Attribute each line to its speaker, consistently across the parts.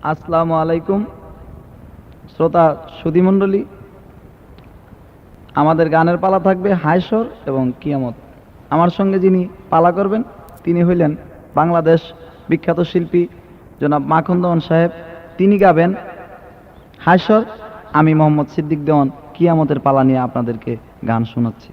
Speaker 1: আসসালামু আলাইকুম শ্রোতা সুধীমণ্ডলী। আমাদের গানের পালা থাকবে হায়সর এবং কিয়ামত। আমার সঙ্গে যিনি পালা করবেন তিনি হইলেন বাংলাদেশ বিখ্যাত শিল্পী জনাব মাখন দেওয়ান সাহেব। তিনি গাবেন হায়সর, আমি মোহাম্মদ সিদ্দিক দেওয়ান কিয়ামতের পালা নিয়ে আপনাদেরকে গান শোনাচ্ছি।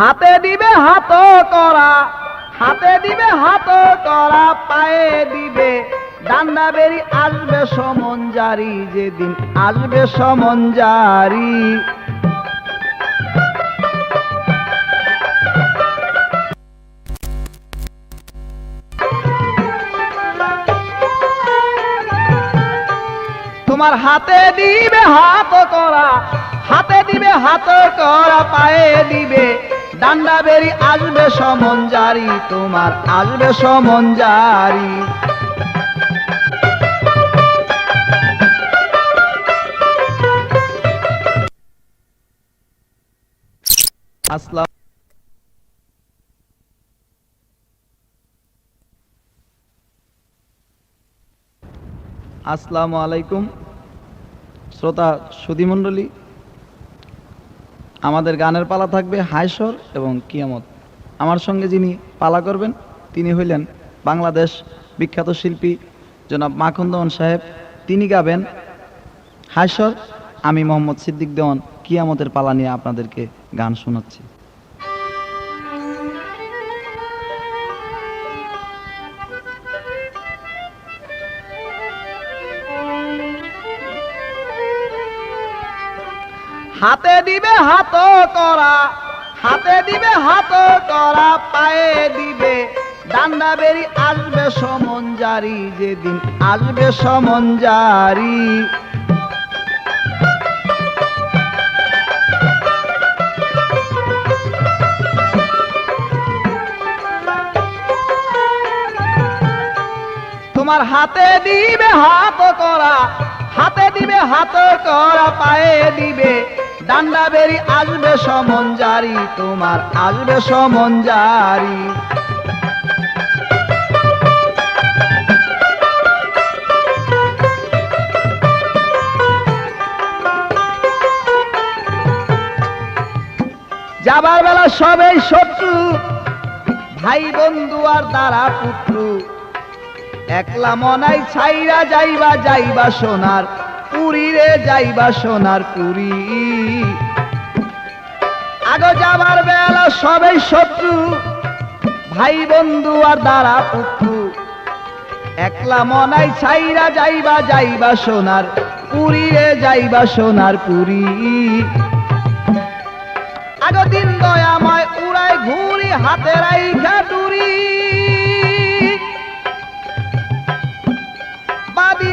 Speaker 1: হাতে দিবে হাত করা, হাতে দিবে হাত করা, পায়ে দিবে ডান্ডা বেরি, আসবে সমন জারি, যেদিন আসবে সমন জারি। তোমার হাতে দিবে হাত করা, হাতে দিবে হাত করা, পায়ে দিবে ডান্ডা বেরি, আসবে সমন জারি, তোমার আসবে সমন জারি। আসসালামু আলাইকুম শ্রোতা সুধীমণ্ডলী। আমাদের গানের পালা থাকবে হায়সর এবং কিয়ামত। আমার সঙ্গে যিনি পালা করবেন তিনি হইলেন বাংলাদেশ বিখ্যাত শিল্পী জনাব মাখন দেওয়ান সাহেব। তিনি গাবেন হায়সর, আমি মোহাম্মদ সিদ্দিক দেওয়ান কিয়ামতের পালা নিয়ে আপনাদেরকে গান শোনাচ্ছি। হাতে দিবে হাত করা, হাতে দিবে হাত করা, পায়ে দিবে ডান্ডা বেরি, আসবে সমন জারি, যেদিন আসবে সমন জারি। তোমার হাতে দিবে হাত করা, হাতে দিবে হাত করা, পায়ে দিবে ডান্ডা বেরি, আসবে সমন জারি, তোমার আসবে সমন জারি। যাবার বেলা সবেই শত্রু, ভাই বন্ধু আর দ্বারা পুত্র, একলা মনাই ছাইরা যাইবা, যাইবা সোনার পুরী রে, যাইবা সোনার পুরী। আগে যাবার বেলা সবেই শত্রু, ভাই বন্ধু আর দ্বারা পুত্র, একলা মনাই ছাইরা যাইবা, যাইবা সোনার পুরী রে, যাইবা সোনার পুরী। আগে দিন দয়াময় উড়াই ঘুরি, হাতে রাইখা টুরি, বাদি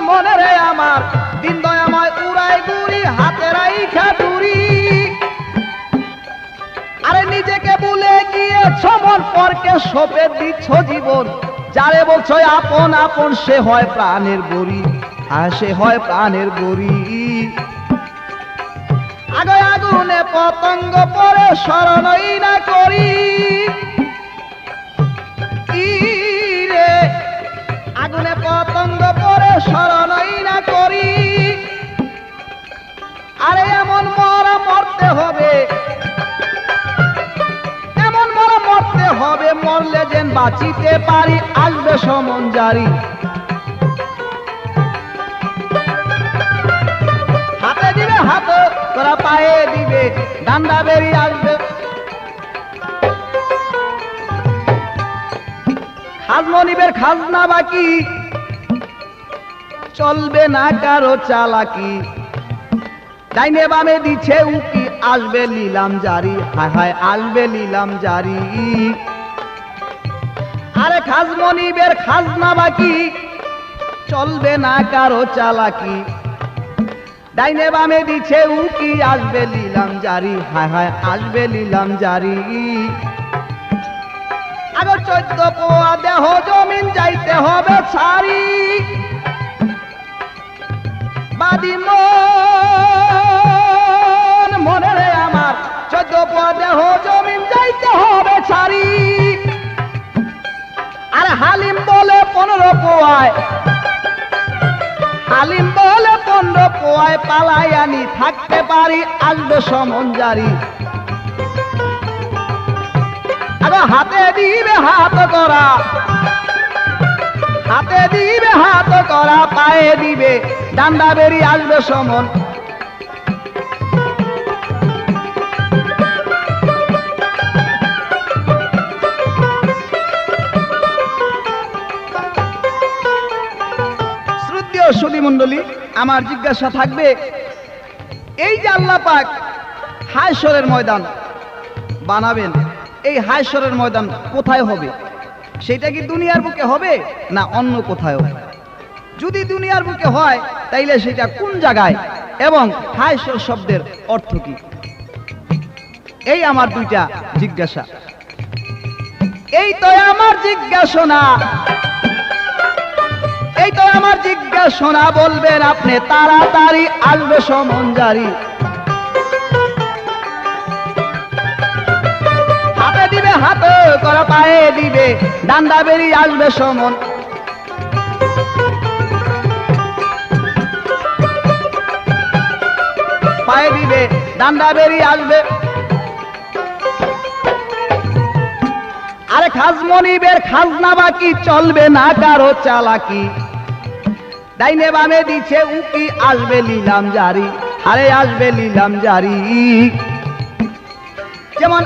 Speaker 1: মনে রে আমার, দিন দয়াময় উড়াই ঘুরি, হাতে রাইখা টুরি। আরে নিজেকে ভুলে গিয়ে ছমন পরকে সপে দিচ্ছ জীবন, যারে বলছো আপন আপন, সে হয় প্রাণের বড়ি, আর সে হয় প্রাণের বড়ি। আগে আগুনে পতঙ্গ পরে শরণই না করি, রে আগুনে পতঙ্গ পরে শরণই না করি। আরে এমন মরা মরতে হবে, এমন মরা মরতে হবে, মরলে যেন বাঁচিতে পারি, আসবে সমন জারি। হাতে দিবে হাত করা, পায়ে দিবে ডান্ডা বেরি, আসবে খাজমনিবের খাজনা বাকি, চলবে না কারো চালাকি, ডাইনে বামে দিচ্ছে উকি, আসবে নিলাম জারি, হায় হায় আসবে নিলাম জারি। আরে খাজমনিবের খাজনা বাকি, চলবে না কারো চালাকি, ডাইনে বামে দিচ্ছে উকি, আসবে নিলাম জারি, হায় হায় আসবে নিলাম জারি। আগে 14 পোয়া দেহ জমিন যাইতে হবে ছাড়ি, ছাড়ি। আর হালিম বলে 15 পোয়ায়, হালিম বলে 15 পোয়ায় পালাই আনি থাকতে পারি, আসবে সমন জারি। আর হাতে দিবে হাত করা, হাতে দিবে হাত করা, পায়ে দিবে ডান্ডা বেরি, আসবে সমন। শ্রদ্ধেয় সুধী মণ্ডলী, আমার জিজ্ঞাসা থাকবে, এই যে আল্লাহ পাক হায়শরের ময়দান বানাবেন, এই হায়শরের ময়দান কোথায় হবে? সেটা কি দুনিয়ার বুকে হবে না অন্য কোথাও? যদি দুনিয়ার বুকে হয় তাইলে সেটা কোন জায়গায় এবং হায়শর শব্দের অর্থ কি? এই আমার দুইটা জিজ্ঞাসা। এই তো আমার জিজ্ঞাসা, এই তো আমার জিজ্ঞাসা, বলবেন আপনি তাড়াতাড়ি, আসবে সমন জারি। হাতে দিবে হাত করা, পায়ে দিবে ডান্ডা বেরি, আসবে সমন। পায়ে দিবে ডান্ডা বেরি, আসবে। আরে খাজমনিবের খাজনা বাকি, চলবে না কারো চালাকি। ডাইনে বামে দিছে উকি, আসবে লিলাম জারি। আরে আসবে লিলাম জারি। যেমন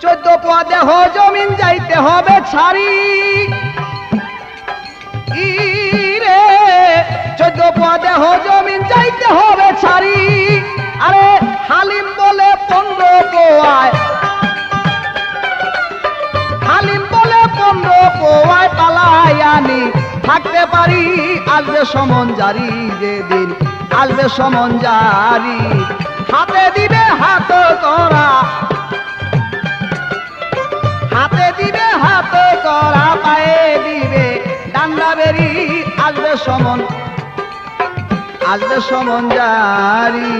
Speaker 1: 14 পোয়া দেহ জমিন যাইতে হবে ছাড়ি। রে 14 পোয়া দেহ জমিন যাইতে হবে ছাড়ি। আরে হালিম বলে 15 পোয়ায়, হালিম বলে 15 পোয়ায় পালাই আনি থাকতে পারি, আসবে সমন জারি। যেদিন আসবে সমন জারি, হাতে দিবে হাত করা, হাতে দিবে হাত করা, পায়ে দিবে ডান্ডা বেরি, আসবে সমন, আসবে সমন জারি।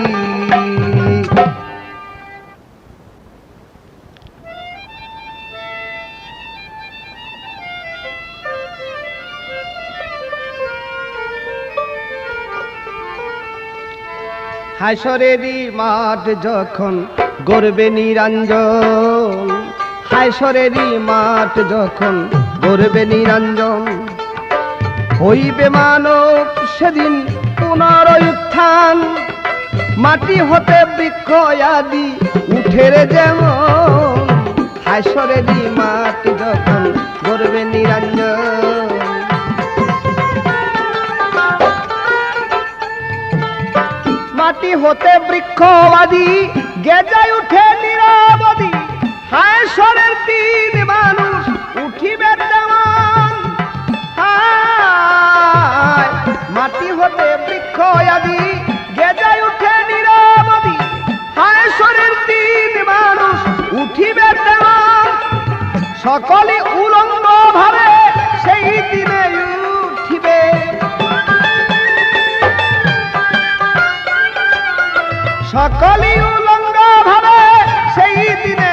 Speaker 2: হায়শরেরই মাঠ যখন গড়বে নিরঞ্জন, হায়শরেরই মাঠ যখন গড়বে নিরঞ্জন, হইবে মানব সেদিন পুনরুত্থান। মাটি হতে বৃক্ষ আদি উঠে রে যেমন, হায়শরেরই মাঠ যখন গড়বে নিরঞ্জন। মাটি হতে বৃক্ষ আদি গেজায় উঠে নিরবধি, হায়শরের দিন মানুষ উঠিবে তেমন। মাটি হতে বৃক্ষ আদি গেজায় উঠে নিরবধি, হায়শরের দিন মানুষ উঠিবে তেমন। সকলে উলঙ্গ ভাবে সেই দিনে উঠিবে, সকলে উলঙ্গ ভাবে সেই দিনে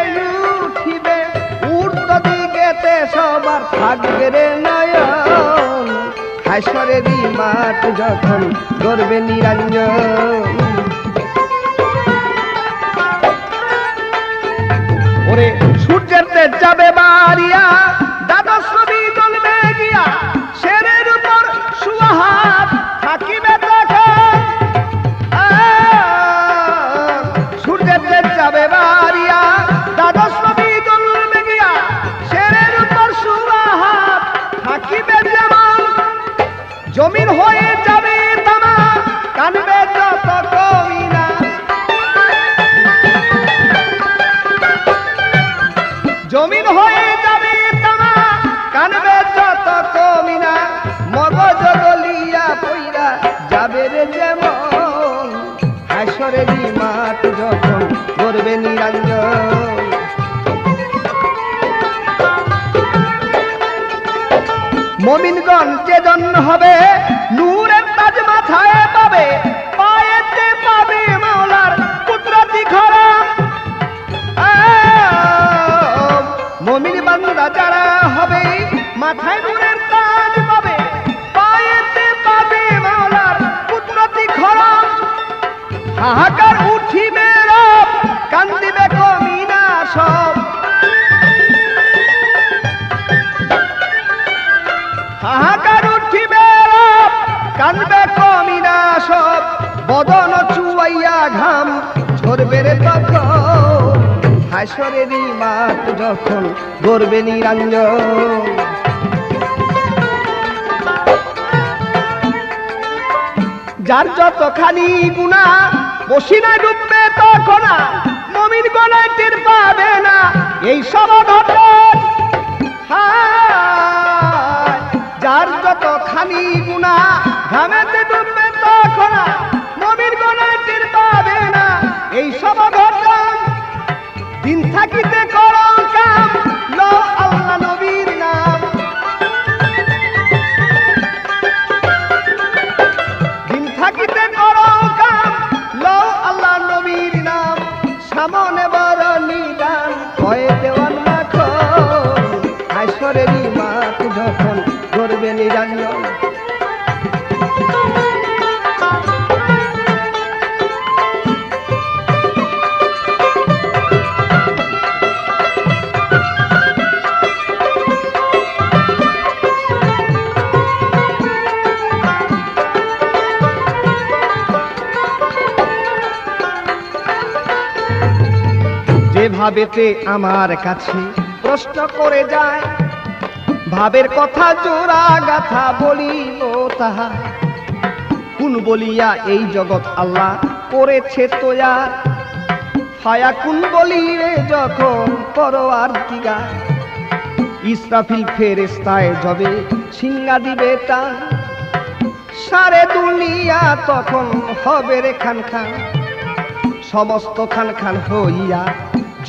Speaker 2: উঠিবে। ঊর্ধ্ব দিকেতে সবার থাকবে রে নয়ন, হায়শরেরই মাঠ যখন গড়বে নিরঞ্জন। ওরে সূর্যের তেজ যাবে বাড়িয়া, দ্বাদশ রবি জ্বলবে গিয়া, শেরের উপর সুহাত থাকিবে তখন। সূর্যের তেজ যাবে বাড়িয়া, দ্বাদশ রবি জ্বলবে গিয়া, শেরের উপর সুহাত থাকিবে যেমন। জমিন হয়ে যাবে তামা, কানবে যত কমিনা। জমিন হয়ে যাবে তামা, কানবে যত কমিনা। মগজ গলিয়া পইরা যাবে রে যেমন, হায়শরেরই মাঠ যখন গড়বে নিরঞ্জন। মুমিনগণ যেজন হবে নূরের তাজ মাথায় পাবে, পায়েতে পাবে মাওলার কুদরতি খরা। হাহাকার উঠিবে রব, কান্দিবে কমিনা সব। হাহাকার উঠিবে রব, কান্দবে কমিনা সব। বদন চুয়াইয়া ঘাম ঝরবে রে তখন, হাসরেরই মাঠ যখন গড়বে নিরঞ্জন। যার যতখানি গুনাহ পসিনায় ডুববে তখন মুমিন গলায় টের পাবে না এই সব ঘটন। যার যতখানি গুনাহ ঘামেতে ডুববে তখন মুমিন গলায় টের পাবে না এই সব ঘটন। দিন থাকিতে করো কাম, লও আল্লাহ নবীর নাম। দিন থাকিতে করো কাম, লও আল্লাহ নবীর নাম। সামনে বড় নিদান হয়ে দেওয়ান রাখো, হাসরেরই মাঠ যখন গড়বে নিরঞ্জন। যেভাবেতে আমার কাছে প্রশ্ন করে যায়, ভাবের কথা জোড়া গাথা বলিব তাহা। কোন বলিয়া এই জগৎ আল্লাহ করেছে তৈয়ার, ফায়া কোন বলিরে যখন পরোয়ার দিগা। ইসরাফিল ফেরেশতায় যবে সিংহা দিবে তা, সারে দুনিয়া তখন হবে রে খান খান। সমস্ত খান খান হইয়া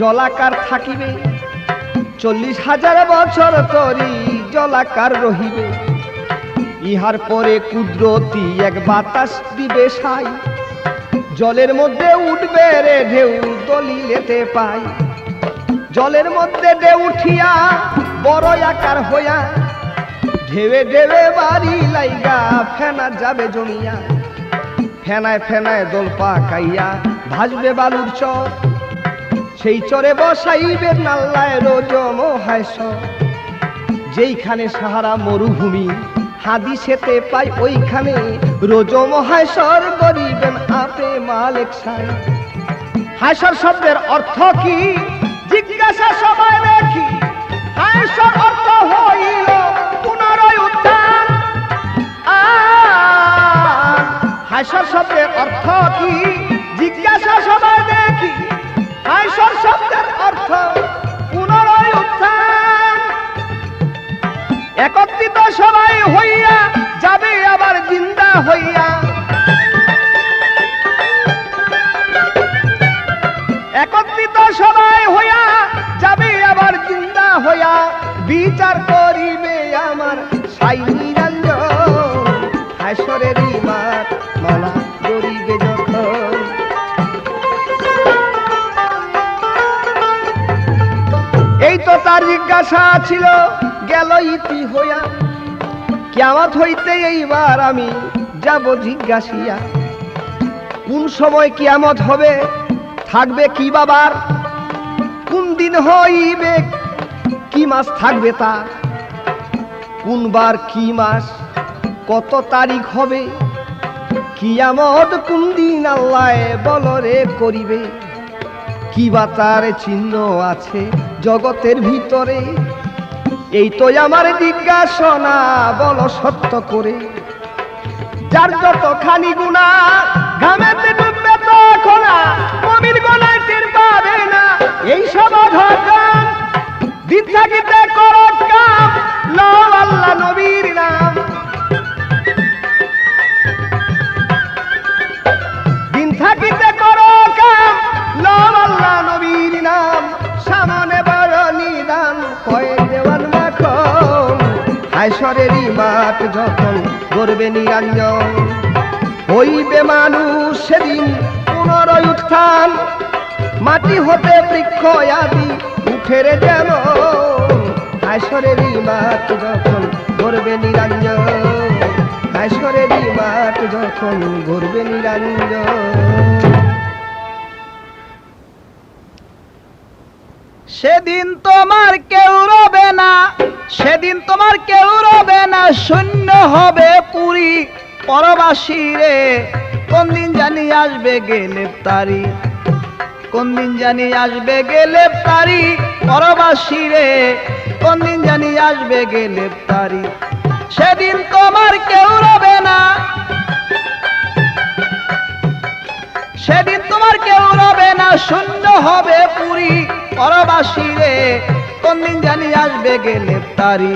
Speaker 2: জলাকার থাকিবে, 40,000 বছর তরি জলাকার রহিবে। ইহার পরে কুদরতি এক বাতাস দিবে সাই, জলের মধ্যে উঠবে রে ঢেউ দলিলেতে পাই। জলের মধ্যে ঢেউ উঠিয়া বড় আকার হইয়া, ঢেউে ঢেউে বাড়ি লাইগা ফেনা যাবে জমিয়া। ফেনায় ফেনায় দোল পাকাইয়া ভাসবে বালুর চর, সেই চরে বসাইবে নাল্লায় রোজম হায়সর। যেইখানে সাহারা মরুভূমি হাদিসেতে পাই, ওইখানে রোজম হায়সর গরিবেন আপে মালিক সাই। হায়সর শব্দের অর্থ কি জিজ্ঞাসা সবাই দেখি, হায়সর অর্থ হইল পুনরায় উত্থান। হায়সর শব্দের অর্থ কি জিজ্ঞাসা সবাই দেখি, হায়সর শব্দের অর্থ পুনরায় উত্থান। একত্রিত সবাই হইয়া যাবে আবার জিন্দা হইয়া, একত্রিত সবাই হইয়া যাবে আবার জিন্দা হইয়া। বিচার করিবে আমার সাই নিরঞ্জন, হাসরেরই মাঠ মালা গড়িবে যখন। এই তো তার জিজ্ঞাসা ছিল গেল ইতি হইয়া, কিয়ামত হইতে এইবার আমি যাব জিজ্ঞাসিয়া। কোন সময় কিয়ামত হবে, থাকবে কি বাবার, কোন দিন হইবে, কি মাস থাকবে তা, কোন বার কি মাস, কত তারিখ হবে, কিয়ামত কোন দিন আল্লাহ বলরে করিবে। কি বা তার চিহ্ন আছে জগতের ভিতরে, এই তো আমার জিজ্ঞাসনা বল সত্য করে। যার যতখানি গুনাহ ঘামেতে ডুববে তখন মুমিন গলায় টের পাবে না এই সব ঘটন। দিন থাকিতে করো কাম, লও আল্লাহ নবীর নাম। দিন থাকিতে করো কাম, লও আল্লাহ নবীর নাম। সামনে বড় নিদান কয়ে দেওয়ান মাখন, হায়সরেরই মাঠ যখন গড়বে নিরঞ্জন। হইবে মানুষ সেদিন পুনরায় উত্থান, মাটি হতে বৃক্ষ আদি উঠে রে যেন। হায়সরেরই মাঠ যখন গড়বে নিরঞ্জন, হায়সরেরই মাঠ যখন গড়বে নিরঞ্জন।
Speaker 1: সেদিন তোমার কেউ রবে না, সেদিন তোমার কেউ রবে না, শূন্য হবে পুরী পরবাসী রে। কোন দিন জানি আসবে গ্রেফতারি, কোন দিন জানি আসবে গ্রেফতারি পরবাসী রে। কোন দিন জানি আসবে গ্রেফতারি। সেদিন তোমার কেউ রবে না, সেদিন তোমার কেউ রবে না, শূন্য হবে পুরী পরবাসী রে। কোন দিন জানি আসবে গ্রেফতারি।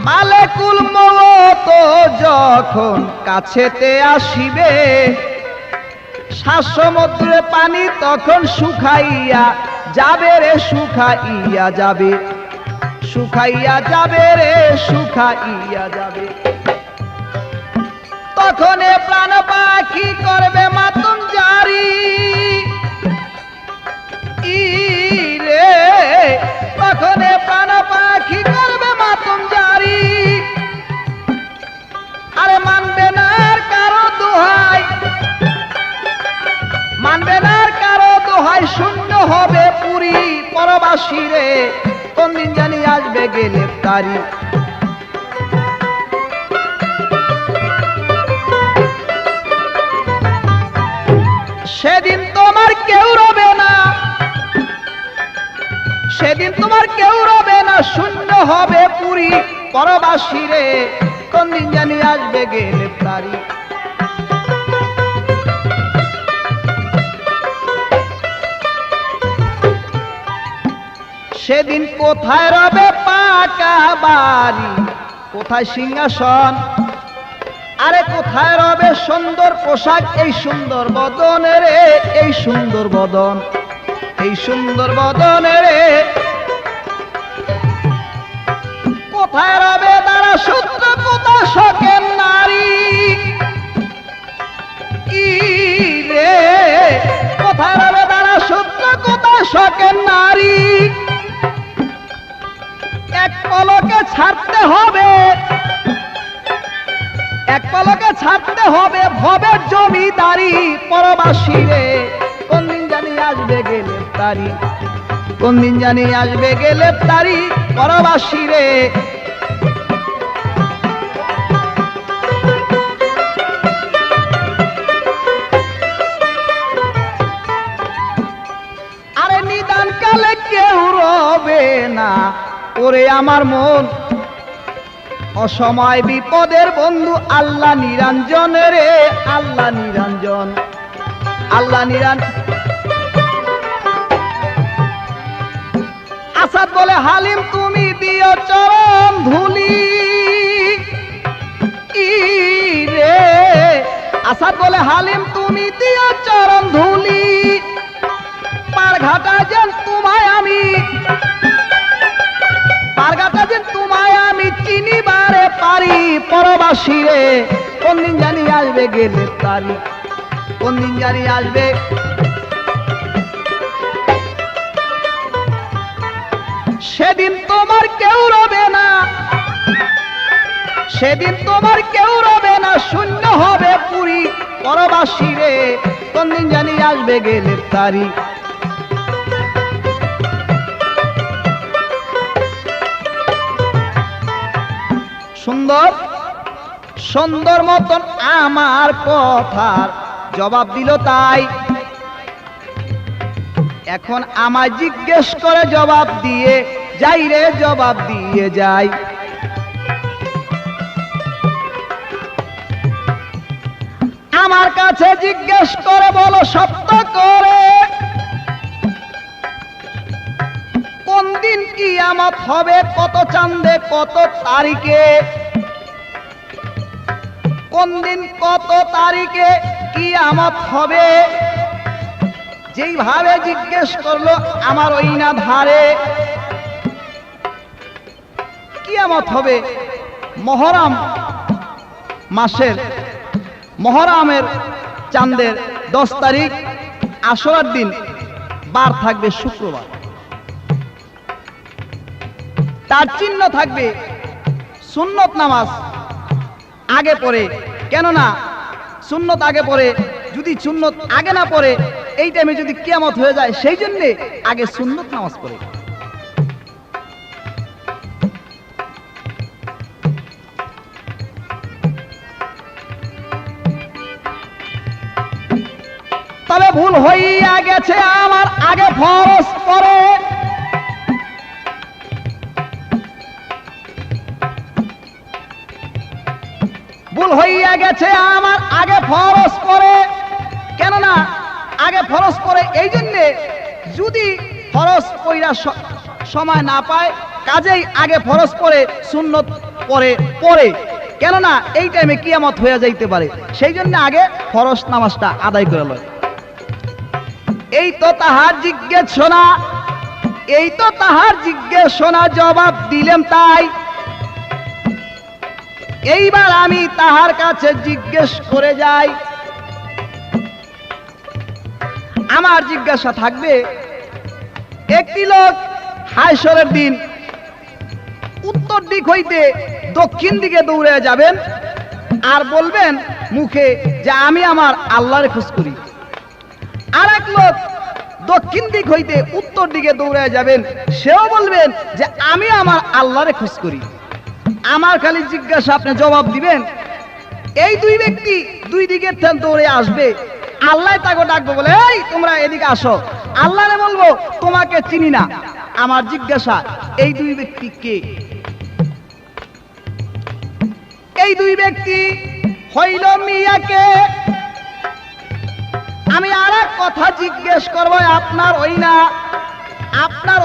Speaker 1: মালেকুল মওত যখন কাছেতে আসিবে, সাত সমুদ্রে পানি তখন শুকাইয়া যাবে রে, শুকাইয়া যাবে, শুকাইয়া যাবে রে, শুকাইয়া যাবে। তখন এ প্রাণ পাখি করবে মাতম জারি রে, তখন এ প্রাণ পাখি করবে মাতম জারি। আরে মানবে না আর কারো দোহাই, মানবে না আর কারো দোহাই, শূন্য হবে পুরী পরবাসী রে। কোন দিন জানি আসবে গ্রেফতারি। সেদিন তোমার কেউ রবে না, সেদিন তোমার কেউ রবে না, শূন্য হবে পুরী পরবাসী রে। কোন দিন জানি আসবে গ্রেফতারি। সেদিন কোথায় রবে পাকা বাড়ি, কোথায় সিংহাসন, আরে কোথায় রবে সুন্দর পোশাক, এই সুন্দর বদন রে, এই সুন্দর বদন, এই সুন্দর বদন রে। কোথায় রবে তারা সূত্র, কোথায় শখের নারী রে, কোথায় রবে তারা সূত্র, কোথায় শখের নারী। এক পলকে ছাড়তে হবে, এক পলকে ছাড়তে হবে ভবের জমিদারি পরবাসী রে। কোন দিন জানি আসবে গ্রেফতারি, কোন দিন জানি আসবে গ্রেফতারি পরবাসী রে। আরে নিদান কালে কেউ রবে না ওরে আমার মন, অসময় বিপদের বন্ধু আল্লাহ নিরঞ্জন রে, আল্লাহ নিরঞ্জন, আল্লাহ নিরঞ্জন। আসাদ বলে হালিম তুমি দিও চরণ ধুলি রে, আসাদ বলে হালিম তুমি দিও চরণ ধুলি। পারঘাটা যেন তোমায় আমি, পারঘাটা যেন তোমায় আমি চিনিবারে পারি পরবাসী রে। কোন দিন জানি আসবে গ্রেফতারি, কোন দিন জানি আসবে। সেদিন তোমার কেউ রবে না, সেদিন তোমার কেউ রবে না, শূন্য হবে পুরী পরবাসী রে। কোন দিন জানি আসবে গ্রেফতারি। সুন্দর সুন্দর মতন আমার কথার জবাব দিল তাই। এখন আমায় জিজ্ঞেস করে জবাব দিয়ে যাই রে, জবাব দিয়ে যাই। আমার কাছে জিজ্ঞেস করে বলো সত্য করে, কোন দিন কিয়ামত হবে, কত চাঁদে কত তারিখে, কোন দিন কত তারিখে কিয়ামত হবে। যেইভাবে জিজ্ঞেস করলো আমার ওই না ধারে। কিয়ামত হবে মহরম মাসের, মহরমের চাঁদের 10 তারিখ, আশুরার দিন, বার থাকবে শুক্রবার। তার চিহ্ন থাকবে সুন্নত নামাজ আগে পড়ে কেননা সুন্নত আগে পড়ে, যদি সুন্নত আগে না পড়ে এই টাইমে যদি কিয়ামত হয়ে যায়, সেই জন্যে আগে সুন্নত নামাজ পড়ে। তবে ভুল হইয়া গেছে আমার, আগে ফরজ পড়ে। ভুল হইয়া গেছে আমার, আগে ফরজ পড়ে। কেননা আগে ফরজ পড়ে এই জন্যে, যদি ফরজ পড়া সময় না পায়, কাজেই আগে ফরজ পড়ে সুন্নত পড়ে। কেননা এই টাইমে কিয়ামত হয়ে যাইতে পারে, সেই জন্য আগে ফরজ নামাজটা আদায় করে লয়। এই তো তাহার জিজ্ঞেস শোনা, এই তো তাহার জিজ্ঞেস শোনা, জবাব দিলেন তাই। এইবার আমি তাহার কাছে জিজ্ঞেস করে যাই। আমার জিজ্ঞাসা থাকবে, একটি লোক হায়শরের দিন উত্তর দিক হইতে দক্ষিণ দিকে দৌড়ে যাবেন, আর বলবেন মুখে যে আমি আমার আল্লাহরে খোঁজ করি। আর এক লোক দক্ষিণ দিক হইতে উত্তর দিকে দৌড়ে যাবেন, সেও বলবেন যে আমি আমার আল্লাহরে খোঁজ করি। আমার খালি জিজ্ঞাসা, আপনি জবাব দিবেন। এই দুই ব্যক্তি দুই দিকের থেকে দৌড়ে আসবে, আল্লাহ তাকে ডাকবো, বলে এই তোমরা এদিকে আসো। আল্লাহরে বলবো তোমাকে চিনি না। আমার জিজ্ঞাসা, এই দুই ব্যক্তি কে? এই দুই ব্যক্তি হইল মিয়াকে। আমি আর এক কথা জিজ্ঞেস করবো, আপনার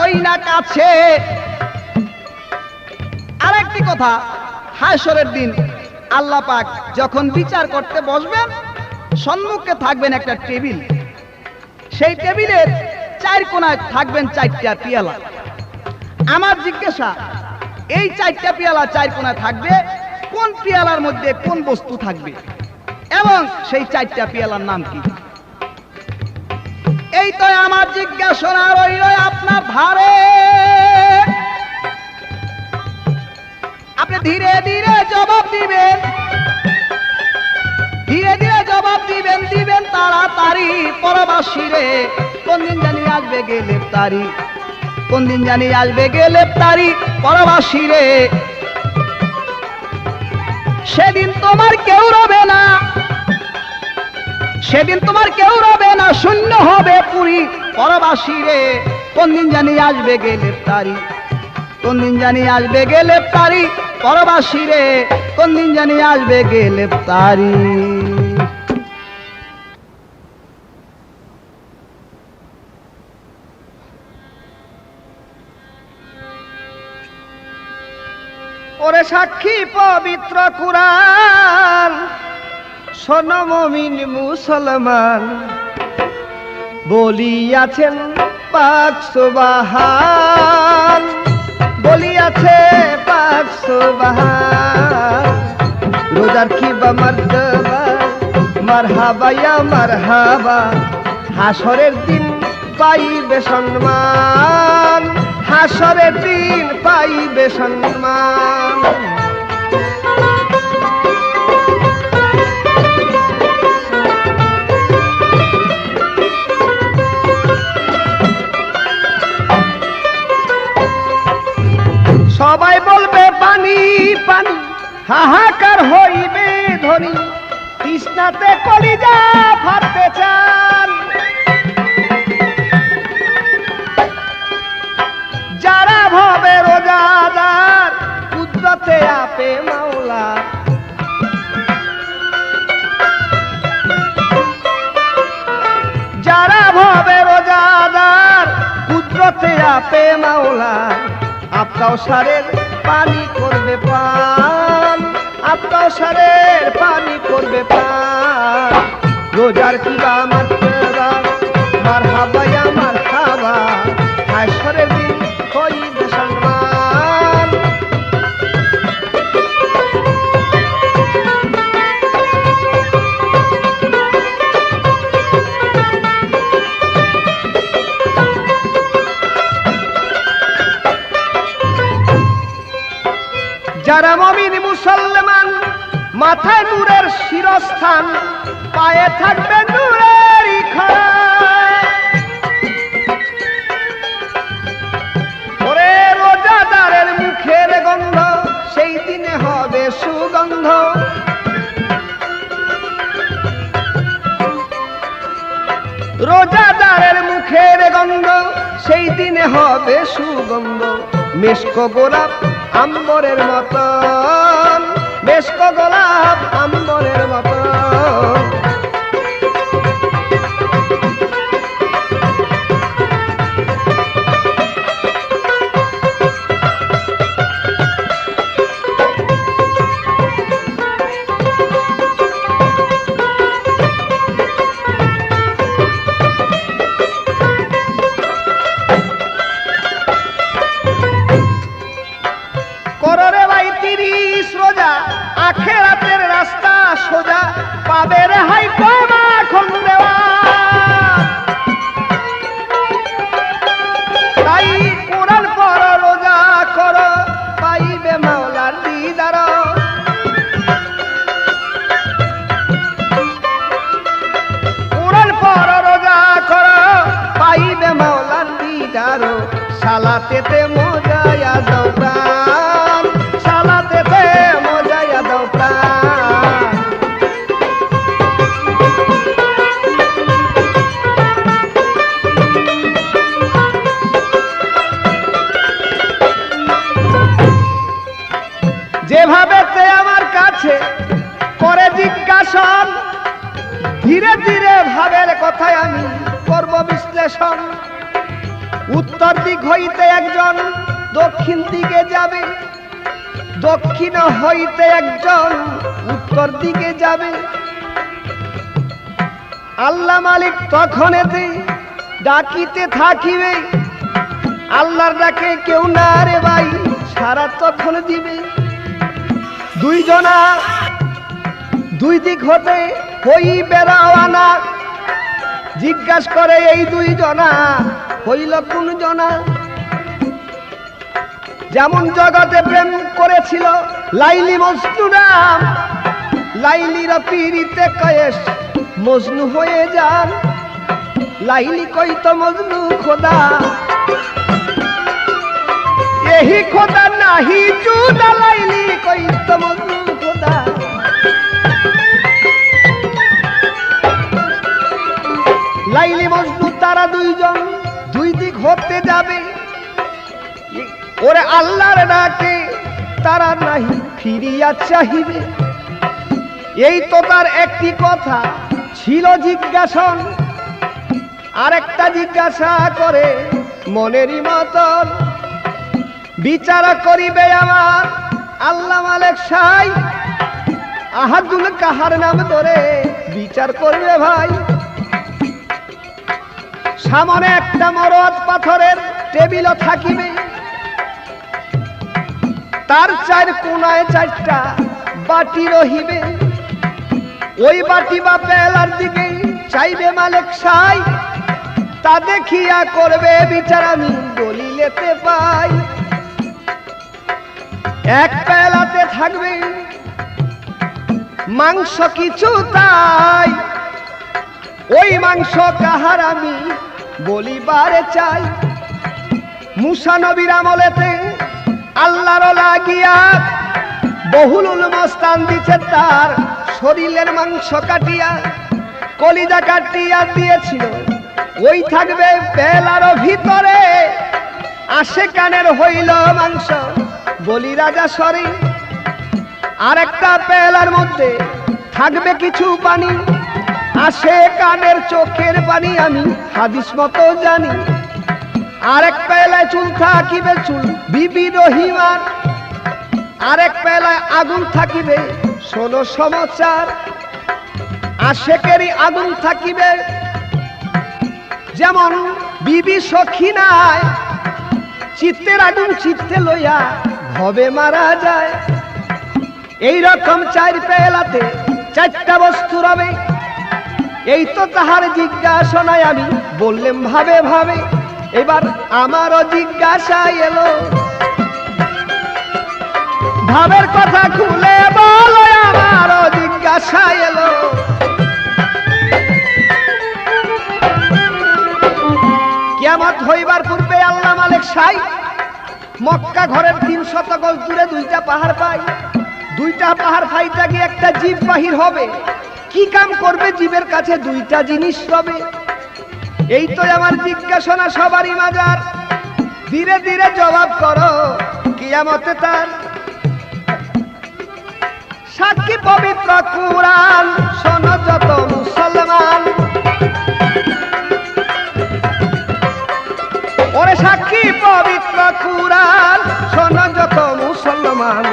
Speaker 1: ওই না কাছে। আর একটি কথা, হায়শরের দিন আল্লাহ পাক যখন বিচার করতে বসবেন, সম্মুখে থাকবেন একটা টেবিল। সেই টেবিলের চার কোণায় থাকবেন চারটা পিয়ালা। আমার জিজ্ঞাসা, এই চারটা পিয়ালা চার কোণায় থাকবে, কোন পিয়ালার মধ্যে কোন বস্তু থাকবে এবং সেই চারটা পিয়ালার নাম কি? এই তো আমার জিজ্ঞাসা রইল আপনার ধারে। আপনি ধীরে ধীরে জবাব দিবেন, ধীরে ধীরে জবাব দিবেন, দিবেন তাড়াতাড়ি। পরবাসী রে, কোন দিন জানি আসবে গ্রেফতারি, কোন দিন জানি আসবে গ্রেফতারি। পরবাসী রে, সেদিন তোমার কেউ রবে না, সেদিন তোমার কেউ রবে না, শূন্য হবে পুরী। পরবাসী রে, কোন দিন জানি আসবে গ্রেফতারি, কোন দিন জানি আসবে গ্রেফতারি। পরবাসী রে, কোন দিন জানি আসবে গ্রেফতারি।
Speaker 2: ওরে সাক্ষী পবিত্র কুরআন, শোন মুমিন মুসলমান, বলিয়াছেন পাক সুবহান, বলিয়াছে পাক সুবহান। রোজার কি বা মারতবা, মারহাবা ইয়া মারহাবা, হাসরের দিন পাইবে সম্মান, হাসরের দিন পাইবে সম্মান। সবাই বলবে পানি পানি, হাহাকার হইবে ধ্বনি, তৃষ্ণাতে কলিজা ফাটতে চান। যারা ভাবে রোজাদার, কুদরতে আপে মাওলা, যারা ভাবে রোজাদার, কুদরতে আপে মাওলা, আপনাও সারের পানি করবে পান, আপনাও সারের পানি করবে পান। রোজার কি বা মারতবা, মারহাবা ইয়া মারহাবা, হাসরের দিন হইবে সম্মান। যারা মুমিন মুসলমান, মাথায় নূরের শিরস্থান, পায়ে থাকবে নূরের খাড়া। ওরে রোজাদারের মুখের গন্ধ সেই দিনে হবে সুগন্ধ। রোজাদারের মুখের গন্ধ সেই দিনে হবে সুগন্ধ। মেশক গোলাপ আম্বরের মতন, মেশক গোলাপ আম্বরের মতন। কররে ভাই 30 রোজা, আখেরাতের রাস্তা সোজা, পাবে রেহাই কয়মা খন দেওয়া। তাই কোরআন পড় রোজা কর, পাইবে মাওলার দিদার। কোরআন পড় রোজা কর, পাইবে মাওলার দিদার। সালাতেতে মজায়া দাও প্রাণ, সালাতেতে মজায়া দাও প্রাণ। যেভাবে তে আমার কাছে করে জিজ্ঞাসন, ধীরে ধীরে ভাবের কথায় আমি করব বিশ্লেষণ। উত্তর দিক হইতে একজন দক্ষিণ দিকে যাবে, দক্ষিণ হইতে একজন উত্তর দিকে যাবে। আল্লাহ মালিক তখন এতে ডাকিতে থাকিবে, আল্লাহর ডাকে কেউ না রে ভাই সারা তখন দিবে। দুইজনা দুই দিক হতে হইবে রওয়ানা, জিজ্ঞাসা করে এই দুইজনা হইল কোন জনা। যেমন জগতে প্রেম করেছিল লাইলি মজনু নাম, লাইলির পীড়িতে কয়েস মজনু হয়ে যান। লাইলি কইত মজনু খোদা, এহি খোদা নাহি জুদা। লাইলি কইত মজনু খোদা। লাইলি মজনু তারা দুইজন দুই দিক হতে যাবে। ওরে আল্লাহর ডাকে তারা নাহি ফিরিয়া চাহিবে। এই তো তার একটি কথা ছিল জিজ্ঞাসন, আরেকটা জিজ্ঞাসা করে মনেরই মতন। বিচার করিবে আমার আল্লাহ মালিক সাই, আহাদুল কাহার নাম ধরে বিচার করবে ভাই। সামনে একটা মরদ পাথরের টেবিল থাকিবে, তার চার কোনায় চারটা বাটি রহিবে। ওই বাটি বা পেলার দিকে চাইবে মালিক সাই, তা দেখিয়া করবে বিচার আমি দলিলেতে পাই। এক পেলাতে থাকবে মাংস কিছু, তাই ওই মাংস কাহার আমি বলিবারে চাই। মুসা নবীর আমলেতে আল্লাহর লাগিয়া বহুলুল মস্তান দিছে তার শরীরের মাংস কাটিয়া, কলিজা কাটিয়া দিয়েছিল ওই থাকবে পেলার ভিতরে। আসে কানের হইল মাংস বলি রাজা সরি। আর একটা পেলার মধ্যে থাকবে কিছু পানি, আসে কানের চোখের পানি আমি হাদিস মতো জানি। আরেক পেলায় চুল থাকিবে চুল বিবি রহিমার, আরেক পেলায় আগুন থাকিবে শোনো সমাচার। আশেকেরই আগুন থাকিবে যেমন বিবি সখিনায়, চিত্তের আগুন চিত্তে লইয়া ভবে মারা যায়। এই রকম চার পেলাতে চারটা বস্তু রবে। এই তো তাহার জিজ্ঞাসনায় আমি বললাম ভাবে ভাবে। এবার আমারও জিজ্ঞাসা এলো, ভাবের কথা খুলে বলো আমার জিজ্ঞাসা এলো, কিয়ামত হইবার পূর্বে আল্লাহ মালিক সাই মক্কা ঘরের 300 গজ দূরে দুইটা পাহাড় পাই, দুইটা পাহাড় ফাইটা গিয়ে একটা জীব বাহির হবে। কি কাম করবে জীবের কাছে দুইটা জিনিস রবে? এই তো আমার জিজ্ঞাসা না সবারই মাজার, ধীরে ধীরে জবাব করো কিয়ামতে তার। সাক্ষী পবিত্র কুরআন, শোনো যত মুসলমান, ওরে সাক্ষী পবিত্র কুরআন, শোনো যত মুসলমান,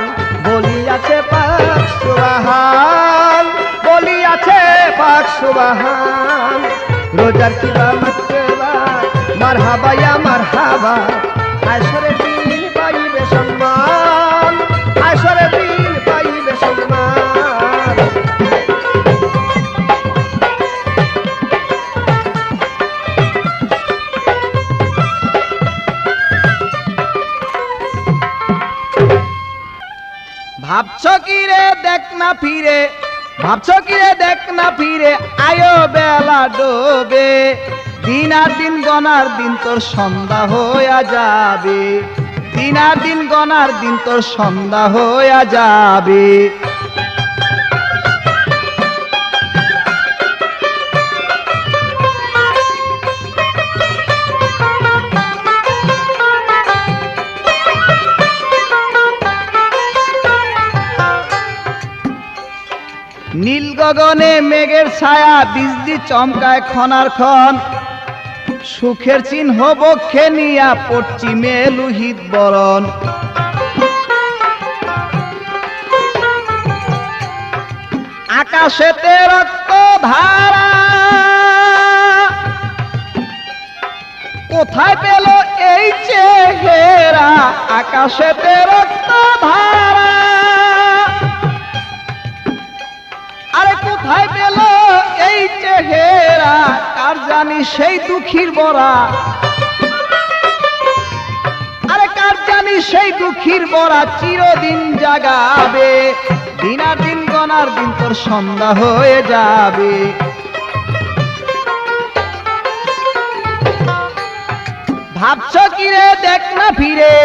Speaker 2: বলিয়াছে পাক সুবহান, বলিয়াছে পাক সুবহান। রোজার কিবা মাতবা মারহাবা ইয়া মারহাবা, আসরে দিন পাইবে সম্মান, আসরে দিন পাইবে সম্মান।
Speaker 1: ভাবছো কি রে দেখ না ফিরে, ভাবছো কি রে দেখ না ফিরে, আয়ো বেলা ডোবে, দিন আর দিন গনার দিন তোর সন্ধ্যা হইয়া যাবে, দিন আর দিন গনার দিন তোর সন্ধ্যা হইয়া যাবে। নীল গগনে মেঘের ছায়া, বিজলি চমকায় ক্ষণার ক্ষণ, সুখের চিহ্ন বক্ষে নিয়া পশ্চিমে লোহিত বরণ। আকাশেতে রক্ত ধারা, কোথায় পেল এই চেহারা, আকাশেতে রক্ত ধারা, আরে কোথায় পেল এই চেহারা, কার জানি সেই দুঃখীর বরা, আরে কার জানি সেই দুঃখীর বরা, চিরদিন জাগাবে, দিন আর দিন গনার দিন তোর সন্ধ্যা হয়ে যাবে। ভাবছো কি রে দেখ না ফিরে,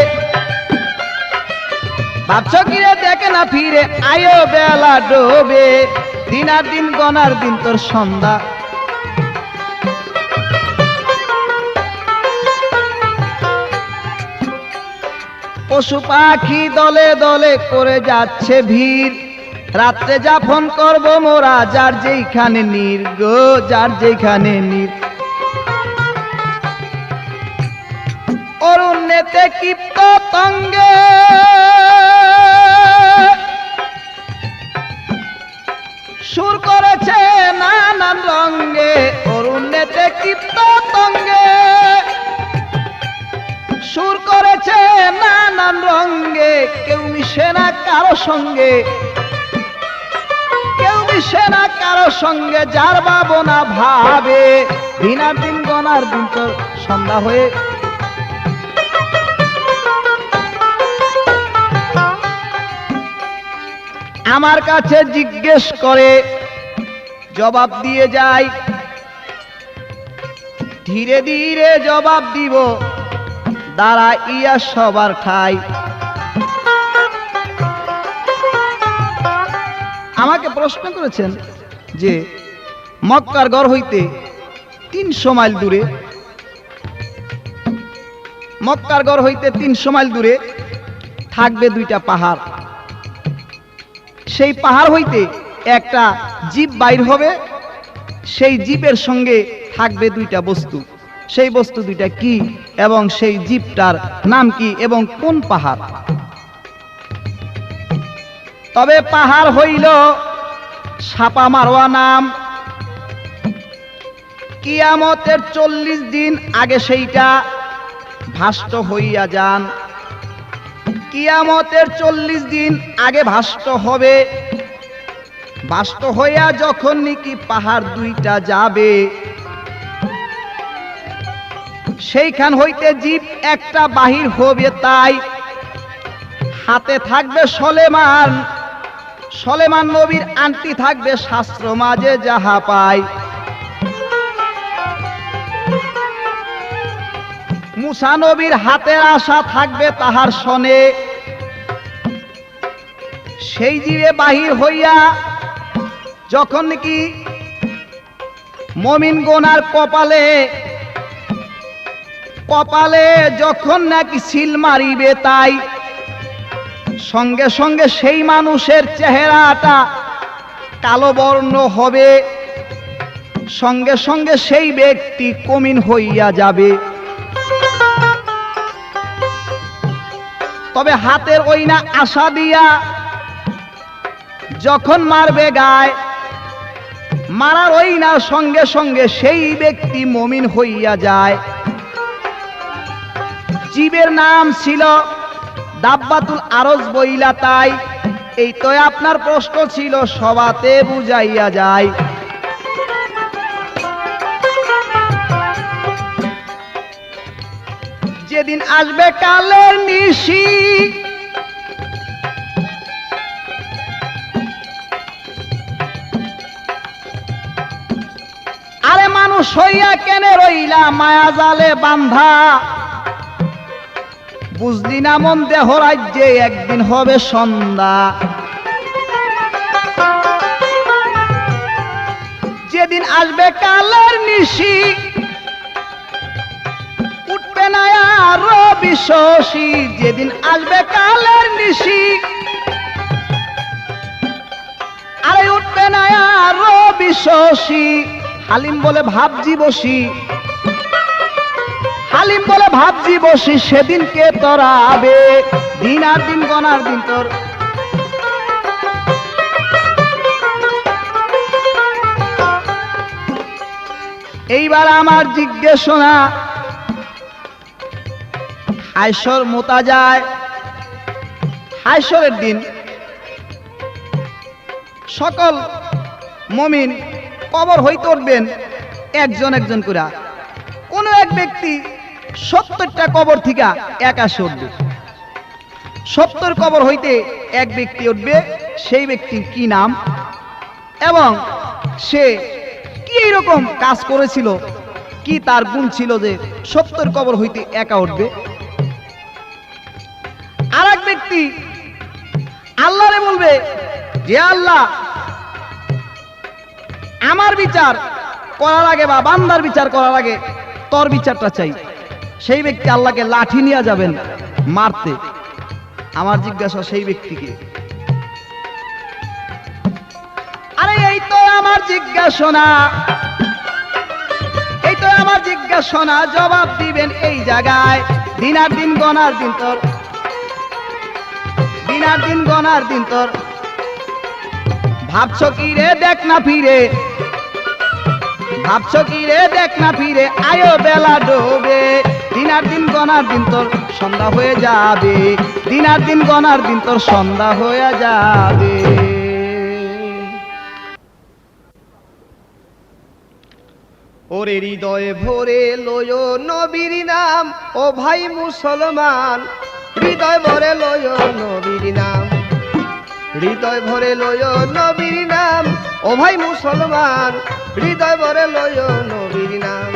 Speaker 1: ভাবছো কি রে দেখ না ফিরে, আয়ো বেলা ডোবে, দিন আর দিন গনার দিন তোর সন্ধ্যা। পশু পাখি দলে দলে করে যাচ্ছে ভিড়, রাত্রে যাপন করব মোরা যার যেখানে নীর গো, যার যেখানে নীর। অরণ্যেতে কীট পতঙ্গে, সুর করেছে নানান রঙ্গে, অরণ্যেতে কীট পতঙ্গে, সুর করেছে নানান রঙ্গে। কেউ মিশে না কারো সঙ্গে, কেউ মিশে না কারো সঙ্গে, যার ভাবনা ভাবে, দিন আর দিন গনার দিন তোর সন্ধ্যা হয়ে। আমার কাছে জিজ্ঞেস করে জবাব দিয়ে যাই, ধীরে ধীরে জবাব দিব, দাঁড়া ইয়া সবার ঠাই। আমাকে প্রশ্ন করেছেন যে মক্কার ঘর হইতে 300 মাইল দূরে, মক্কার ঘর হইতে 300 মাইল দূরে থাকবে দুইটা পাহাড়, সেই পাহাড় হইতে একটা জীব বাইর হবে, সেই জীবের সঙ্গে থাকবে দুইটা বস্তু, সেই বস্তু দুইটা কি এবং সেই জীবটার নাম কি এবং কোন পাহাড়? তবে পাহাড় হইল সাপা মারোয়া নাম। কিয়ামতের 40 দিন আগে সেইটা ভাষ্ট হইয়া যান, কিয়ামতের 40 দিন আগে ভাষ্ট হবে। ভাষ্ট হইয়া যখন নাকি পাহাড় দুইটা যাবে, সেইখান হইতে জীব একটা বাহির হবে, তাই হাতে থাকবে সলেমান, সলেমান নবীর আংটি থাকবে শাস্ত্র মাঝে যাহা পায়। মুসা নবীর হাতের আশা থাকবে তাহার সনে। সেই জীবে বাহির হইয়া যখন কি মমিন গোনার কপালে কপালে যখন নাকি সিল মারিবে, তাই সঙ্গে সঙ্গে সেই মানুষের চেহারাটা কালো বর্ণ হবে, সঙ্গে সঙ্গে সেই ব্যক্তি কমিন হইয়া যাবে। তবে হাতের ওই না আশা দিয়া যখন মারবে গায়, মারার ওই না সঙ্গে সঙ্গে সেই ব্যক্তি মুমিন হইয়া যায়। জীবের নাম ছিল দাব্বাতুল আরজ বইলা, তাই এই তো আপনার প্রশ্ন ছিল সবাতে বুঝাইয়া যায়। যেদিন আসবে কালের নিশি, আরে মানুষ হইয়া কেনে রইলা মায়া জালে বান্ধা, বুঝলি না মন দেহ রাজ্যে একদিন হবে সন্ধ্যা। যেদিন আসবে কালের নিশি, উঠবে না আর বিশ্বসী। যেদিন আসবে কালের নিশি, আরে উঠবে না আর বিশ্বসী। হালিম বলে ভাবজি বসি, হালিম বলে ভাবজি বসি, সেদিনকে তরাবে দিন আর দিন গনার দিন তোর। এইবার আমার জিজ্ঞাসা, হায়শর মোতা যায়, হায়শরের দিন সকল মুমিন কবর হইতে উঠবেন একজন একজন করে। কোন এক ব্যক্তি 70টা কবর থেকে একাশে উঠবে। 70 কবর হইতে এক ব্যক্তি উঠবে, সেই ব্যক্তির কি নাম এবং সে কি এরকম কাজ করেছিল, কি তার গুণ ছিল যে 70 কবর হইতে একা উঠবে। আর এক ব্যক্তি আল্লাহরে বলবে যে আল্লাহ, আমার বিচার করার আগে বা বান্দার বিচার করার আগে তোর বিচারটা চাই। সেই ব্যক্তি আল্লাহকে লাঠি নিয়ে যাবেন মারতে। আমার জিজ্ঞাসা সেই ব্যক্তিকে, আরে এই তো আমার জিজ্ঞাসা, এই তো আমার জিজ্ঞাসা, জবাব দিবেন এই জায়গায়। দিন আর দিন গনার দিন তোর, দিন আর দিন গনার দিন তোর। ভাবছ কি রে দেখ না ফিরে, ভাবছ কি রে দেখ না ফিরে, আয়ো বেলা ডোবে। দিন আর দিন গনার দিন তোর সন্ধ্যা হয়ে যাবে, দিন আর দিন গনার দিন তোর সন্ধ্যা হয়ে যাবে।
Speaker 2: ওরে হৃদয়ে ভরে লয় নবীর নাম, ও ভাই মুসলমান, হৃদয় ভরে লয় নবীর নাম, হৃদয় ভরে লয় নবীর নাম, ও ভাই মুসলমান, হৃদয় ভরে লয় নবীর নাম।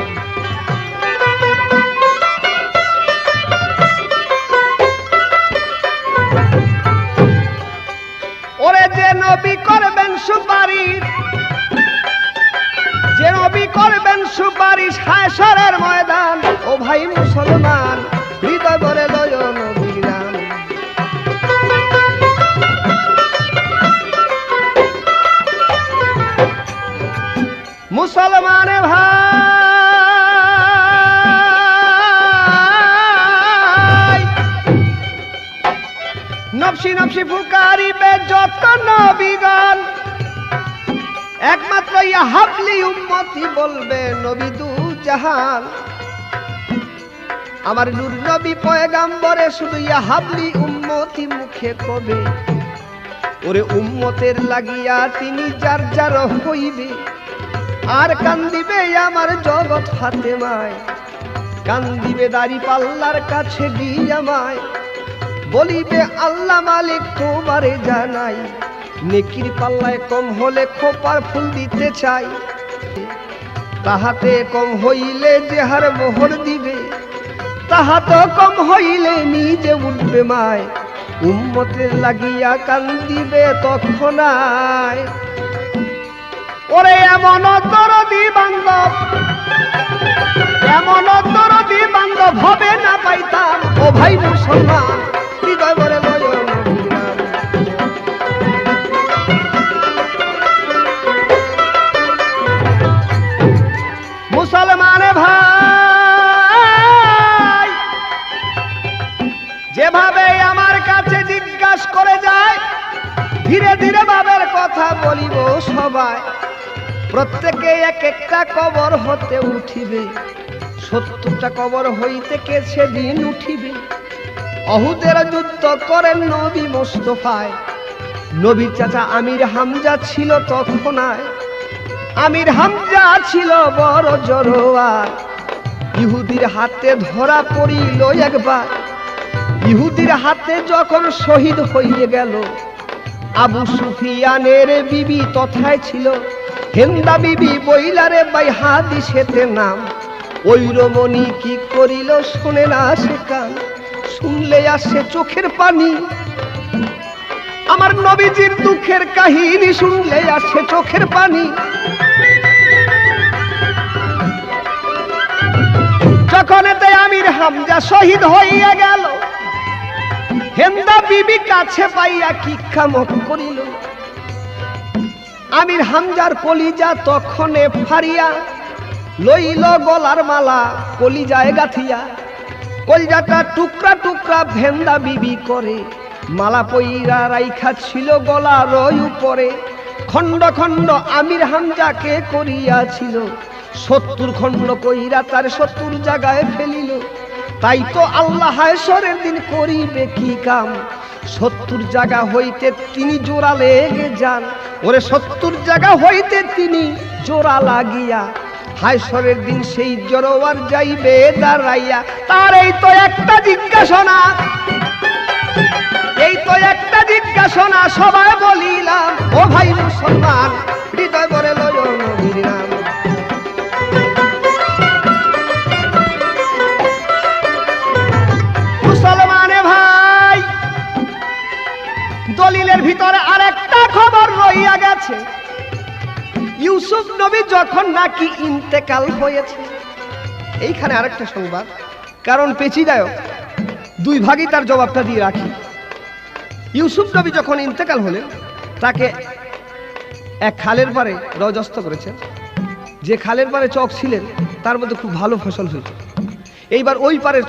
Speaker 2: ওরে যে নবী করবেন সুপারিশ, যে নবী করবেন সুপারিশ হায়শরের ময়দান, ও ভাই মুসলমান, হৃদয় ভরে লয় নবীর নাম। মুসলমানে ভাই, নফসি নফসি ফুকারিবে যত নবীগণ, একমাত্র ইয়া হাবলি উম্মতি বলবে নবী দু জাহান। আমার নূর নবী পয়গাম্বরে শুধু ইয়া হাবলি উম্মতি মুখে কবে, ওরে উম্মতের লাগিয়া তিনি যার যার হইবে। আর কান্দিবে আমার জগৎ ফাতেমায়, কান্দিবে দাড়ি পাল্লার কাছে গিয়ে আমায়, বলিবে আল্লাহ মালিক তোমারে জানাই, নেকির পাল্লায় কম হলে খোপার ফুল দিতে চাই, তাহাতে কম হইলে যে হার মোহর দিবে, তাহা তো কম হইলে নিজে উঠবে মায়, উম্মতের লাগিয়া কান্দিবে তখন আয়। ওরে এমন দরদি বান্ধব, এমন দরদি বান্ধব হবে না পাইতাম, ও ভাই মুসলমান হৃদয় ভরে লয় নবীর নাম। মুসলমানে ভাই যেভাবে আমার কাছে জিজ্ঞাসা করে যায়, ধীরে ধীরে বাবের কথা বলিব সবাই। প্রত্যেকে এক একটা কবর হতে উঠিবে, ৭০টা কবর হইতে কে সেদিন উঠিবে। অহুদের যুদ্ধ করেন নবী মোস্তফায়, নবীর চাচা আমির হামজা ছিল তখন আয়। আমির হামজা ছিল বড় জরোয়ার, ইহুদির হাতে ধরা পড়িল একবার। ইহুদির হাতে যখন শহীদ হইয়ে গেল, আবু সুফিয়ানের বিবি তথায় ছিল, হেন্দা বিবি বইলারে বাই হাদিসেতে নাম। ওই রমণী কি করিল শোনে না সে কান, শুনলে আসে চোখের পানি। আমার নবীজির দুঃখের কাহিনী শুনলে আসে চোখের পানি। যখন এতে আমির হামজা শহীদ হইয়া গেল, হেন্দা বিবি কাছে পাইয়া কি খামক করিল। আমির হামজার কলিজা তখনে ফারিয়া লইল গলার মালা কলিজায় গাথিয়া। কলিজাটা টুকরা টুকরা ভেন্দা বিবি করে, মালা পইরা রাইখা ছিল গলার উপরে। খণ্ড খণ্ড আমির হামজাকে করিয়াছিল, ৭০ খণ্ড কইরা তার ৭০ জায়গায় ফেলিল। তাই তো আল্লাহ হায়শরের দিন করিবে কি কাম, ৭০ জায়গা হইতে তিনি জোড়া লেগে যান। ওরে ৭০ জায়গা হইতে তিনি জোড়া লাগিয়া, হায়শরের দিন সেই জরোয়ার যাইবে দাঁড়াইয়া। তার এই তো একটা জিজ্ঞাসনা, এই তো একটা জিজ্ঞাসনা সবাই বলিলাম, ও ভাই মুসলমান হৃদয় ভরে লয় নবীর নাম। মুসলমানে ভাই দলিলের ভিতরে আরেকটা খবর রইয়া গেছে। ইউসুফ নবী যখন নাকি ইন্তেকাল হয়েছে, এইখানে আরেকটা সংবাদ, কারণ পেচিদায়ক, দুই ভাগই তার জবাবটা দিয়ে রাখি। ইউসুফ নবী যখন ইন্তেকাল হলেন, তাকে এক খালের পারে রজস্ত করেছেন। যে খালের পারে চক ছিলেন তার মধ্যে খুব ভালো ফসল হয়েছে। এইবার ওই পারের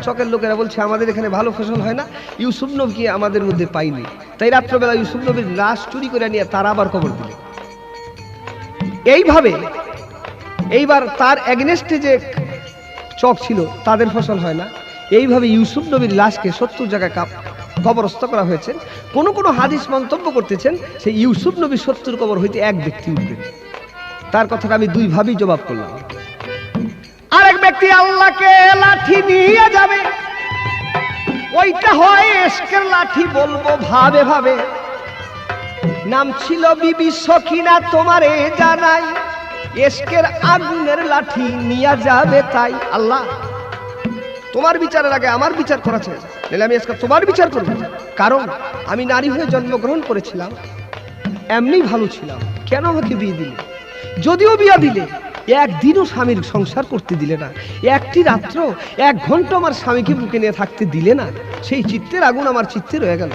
Speaker 2: চকের লোকেরা বলছে আমাদের এখানে ভালো ফসল হয় না, ইউসুফ নবীকে আমাদের মধ্যে পাইনি। তাই রাত্রবেলা ইউসুফ নবীর লাশ চুরি করে নিয়ে তারা আবার কবর দিলেন। এইভাবে এইবার তার এগনেস্টে যে চক ছিল তাদের ফসল হয় না। এইভাবে ইউসুফ নবীর লাশকে ৭০ জায়গায় কবরস্থ করা হয়েছে। কোন কোন হাদিস মন্তব্য করতেছেন সেই ইউসুফ নবীর ৭০ কবর হইতে এক ব্যক্তি উঠবেন। তার কথাটা আমি দুই ভাবেই জবাব করলাম। আরেক ব্যক্তি আল্লাহকে লাঠি নিয়ে যাবে, ওইটা হয় এশকের লাঠি, বলবো ভাবে ভাবে। নাম ছিল বিবি সখিনা, তোমারে জানাই, এশকের আগুনের লাঠি নিয়ে যাবে। তাই আল্লাহ তোমার বিচারের আগে আমার বিচার করা চাই, তাহলে আমি আজকে তোমার বিচার করব। কারণ আমি নারী হয়ে জন্মগ্রহণ করেছিলাম, এমনি ভালো ছিলাম, কেন আমাকে বিয়ে দিলে? যদিও বিয়ে দিলে একদিনও স্বামীর সংসার করতে দিলে না, একটি রাত্র 1 ঘন্টা আমার স্বামীকে বুকে নিয়ে থাকতে দিলে না। সেই চিত্তের আগুন আমার চিত্তে রয়ে গেল।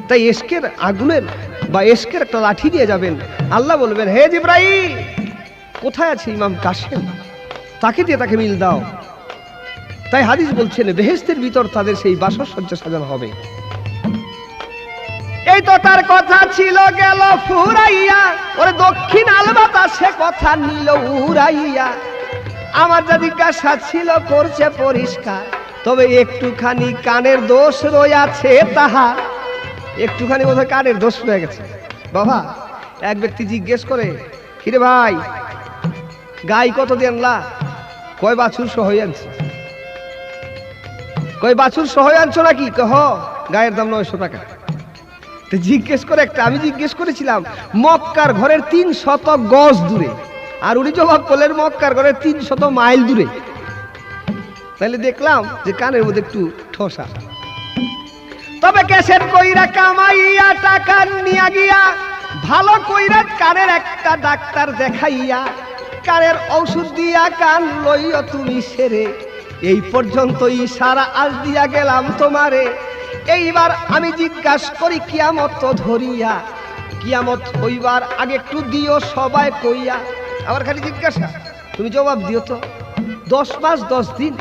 Speaker 2: তাই এশকের আগুনের বা এশকের একটা লাঠি দিয়ে যাবেন। আল্লাহ বলবেন, হে জিবরাইল, কোথায় আছে ইমাম কাসেম? তাকে দিয়ে তাকে মিল দাও। তাই হাদিস বলছেন বেহেশতের ভিতর তাদের সেই বাসসজ্জা সাজানো হবে। এই তো তার কথা ছিল গেল ফুরাইয়া, ওরে দক্ষিণ আল বাতাসে কথা নিল উড়াইয়া। আমার যা জিজ্ঞাসা ছিল করছে পরিষ্কার, তবে একটুখানি কানের দোষ রয়েছে তাহা। একটুখানি বোধহয় কানের দোষ রয়ে গেছে। বাবা, এক ব্যক্তি জিজ্ঞেস করে, কিরে ভাই, গাই কত দিয়ে আনলা? কয় বাছুর সহ আনছি। কয় বাছুর সহ আনছো নাকি? হ, গায়ের দাম 900 টাকা। তো জিজ্ঞেস করে একটা, আমি জিজ্ঞেস করেছিলাম মক্কার ঘরের 300 গজ দূরে, আর উনি জবাব করলেন মক্কার ঘরের 300 মাইল দূরে। তাহলে দেখলাম যে কানের মধ্যে একটু ঠোসা। তবে ক্যাসেট কইরা কামাইয়া টাকা নিয়া গিয়া ভালো কইরা কানের একটা ডাক্তার দেখাইয়া কানের ঔষধ দিয়া কান লইও তুমি সেরে। এই পর্যন্ত ইশারা আজ দিয়া গেলাম তোমারে। এইবার আমি জিজ্ঞাসা করি কিয়ামত ধরিয়া, কিয়ামত হইবার আগে একটু দিও সবাই কইয়া। আবার খালি জিজ্ঞাসা, তুমি জবাব দিও তো। 10 মাস 10 দিন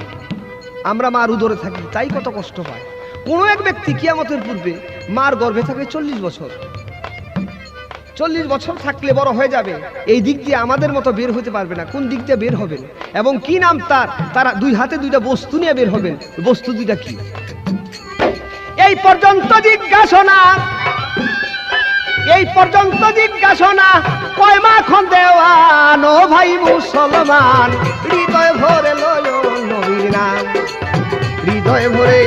Speaker 2: আমরা মার উদরে থাকি, তাই কত কষ্ট হয়। কোনো এক ব্যক্তি কিয়ামতের পূর্বে মার গর্ভে থাকবে 40 বছর। 40 বছর থাকলে বড় হয়ে যাবে, এই দিক দিয়ে আমাদের মতো বের হতে পারবে না। কোন দিক দিয়ে বের হবেন এবং কি নাম তার? তারা 2 হাতে 2টা বস্তু নিয়ে বের হবেন। বস্তু 2টা কি? এই পর্যন্ত জিজ্ঞাসনা, এই পর্যন্ত জিজ্ঞাসনা কয় মাখন দেওয়ান ও ভাই মুসলমান, হৃদয় ভরে লয় নবীর নাম, হৃদয় ভরে।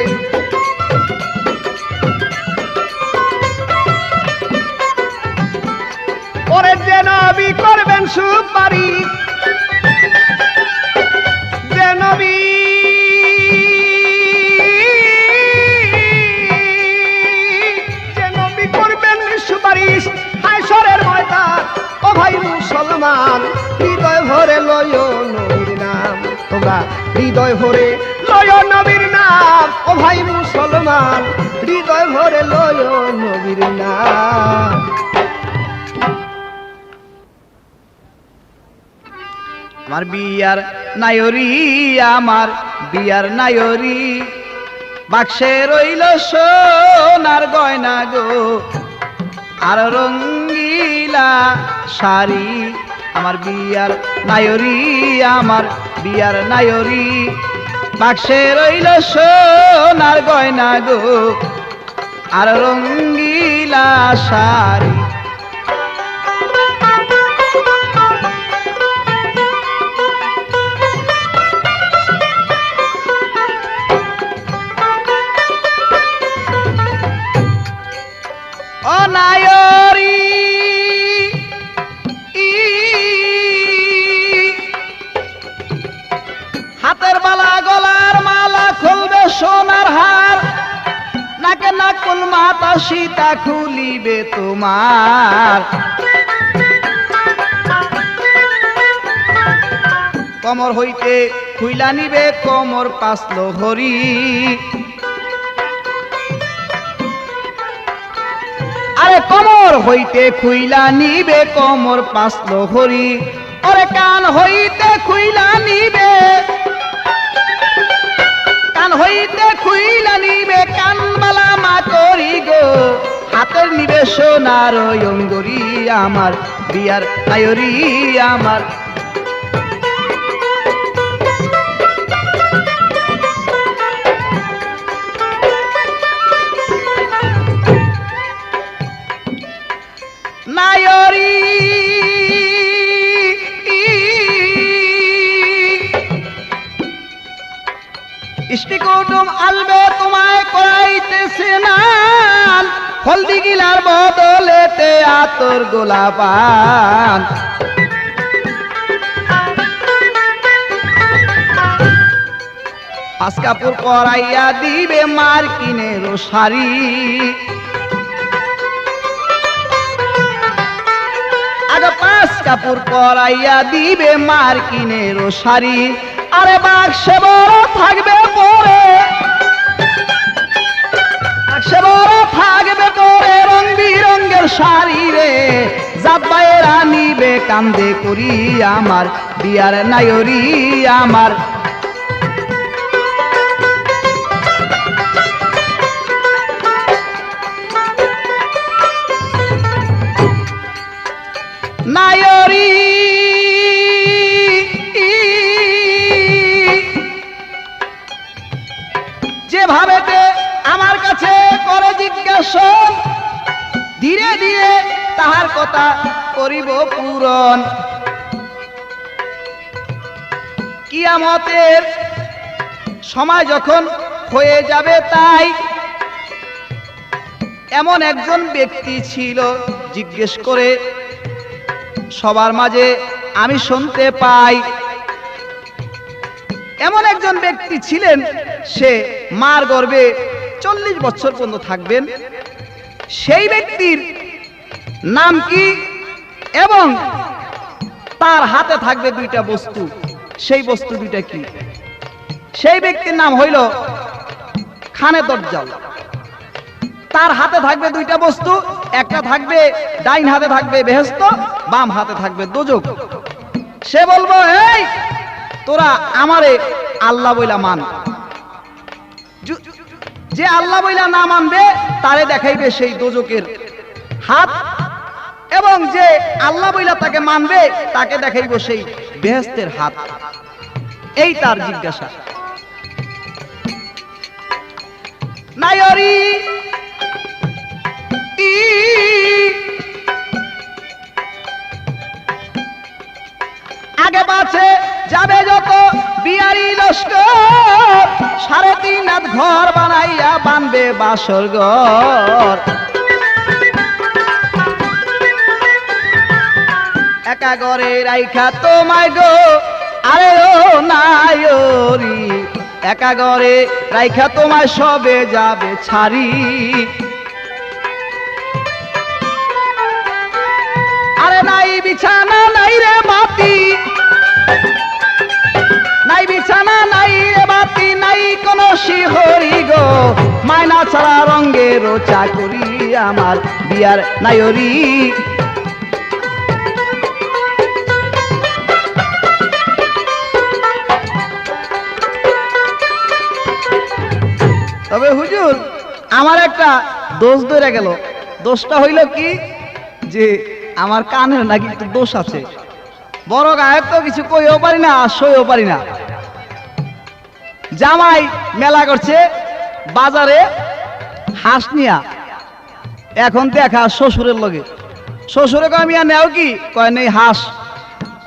Speaker 2: ওরে যে নবী করবেন সুপারিশ, যে নবী করবেন সুপারিশ হায়শরের ময়দান, ও ভাই মুসলমান হৃদয় ভরে লয় নবীর নাম। তোমরা হৃদয় ভরে লয় নবীর নাম, ও ভাই মুসলমান হৃদয় ভরে লয় নবীর নাম।
Speaker 1: আমার বিয়ার নায়রি, আমার বিয়ার নায়রি, বাক্সে রইল সোনার গয়না গো আর রঙ্গিলা শাড়ি। আমার বিয়ার নায়রি, আমার বিয়ার নায়রি, বাক্সে রইল সোনার গয়না গো আর রঙ্গিলা শাড়ি। ও নায়রি হাতের বালা গলার মালা খুলবে সোনার হার, নাকে নাকুল মাতা সীতা খুলিবে তোমার। কমর হইতে খুইলা নিবে কোমর পাসলো হরি, আরে কোমর হইতে খুইলা নিবে কোমর পাসলো হরি। ওরে কান হইতে খুইলা নিবে, কান হইতে খুইলা নিবে কানবালা মা করি গো, হাতের নিবে সোনার অঙ্গরি। আমার বিয়ার নায়রি, আমার নায়রি ইষ্টি কুটুম আলবে তোমায় করাইতেছে নান, হলদি গিলার বদলেতে আতর গোলাপান। পাঁচ কাপড় পরাইয়া দিবে মার্কিনের শাড়ি, আগে 5 কাপড় পরাইয়া দিবে মার্কিনের শাড়ি। আরে বাক্সে বড় থাকবে পরে, বাক্সে বড় থাকবে পরে রং বিরঙ্গের শাড়ি রে, জাব্বায়েরা নিবে কান্দে করি। আমার বিয়ার নায়রি, আমার নায়রি যেভাবে আমার কাছে করে জিজ্ঞাসা, ধীরে ধীরে তাহার কথা করিব পূরণ। কিয়ামতের সময় যখন হয়ে যাবে তাই এমন একজন ব্যক্তি ছিল, জিজ্ঞেস করে সবার মাঝে আমি শুনতে পাই, এমন একজন ব্যক্তি ছিলেন, সে মার গর্ভে 40 বছর পর্যন্ত থাকবেন। সেই ব্যক্তির নাম কি এবং তার হাতে থাকবে দুইটা বস্তু, সেই বস্তু দুইটা কি? সেই ব্যক্তির নাম হইল খানে দজ্জাল। তার হাতে থাকবে দুইটা বস্তু, একটা থাকবে ডাইন হাতে থাকবে বেহেশত, বাম হাতে থাকবে দোজখ। সে বলবো, এই তোরা আমারে আল্লাহ বইলা মান। যে আল্লাহ বইলা না মানবে তারে দেখাইবে সেই দোজখের হাত, এবং যে আল্লাহ বইলা তাকে মানবে তাকে দেখাইব সেই বেহেশতের হাত। এই তার জিজ্ঞাসা। নায়রি আগে পাছে যাবে যত বিয়ারি লস্কর, 3.5 হাত ঘর বানাইয়া বানবে বাসর ঘর। একা ঘরে রাইখা তোমায় গো, আরে ও নায়রি, একা ঘরে রাইখা তোমায় সবে যাবে ছাড়ি। আরে নাই বিছানা নাই রে বাতি, নাই বিছানা নাই রে বাতি, নাই কোন শিহরি গো, মায়না ছাড়া রঙের চাকরি আমার বিয়ার নায়রি। তবে হুজুর, আমার একটা দোষ ধরে গেল। দোষটা হইল কি, যে আমার কানের নাকি একটু দোষ আছে। বড় গায়ক তো কিছু কইও পারি না, সইও পারি না। জামাই মেলা করছে বাজারে হাঁস নিয়া, এখন দেখা শ্বশুরের লগে। শ্বশুরে কয়, মিয়া নেও কি? কয় নেই হাঁস।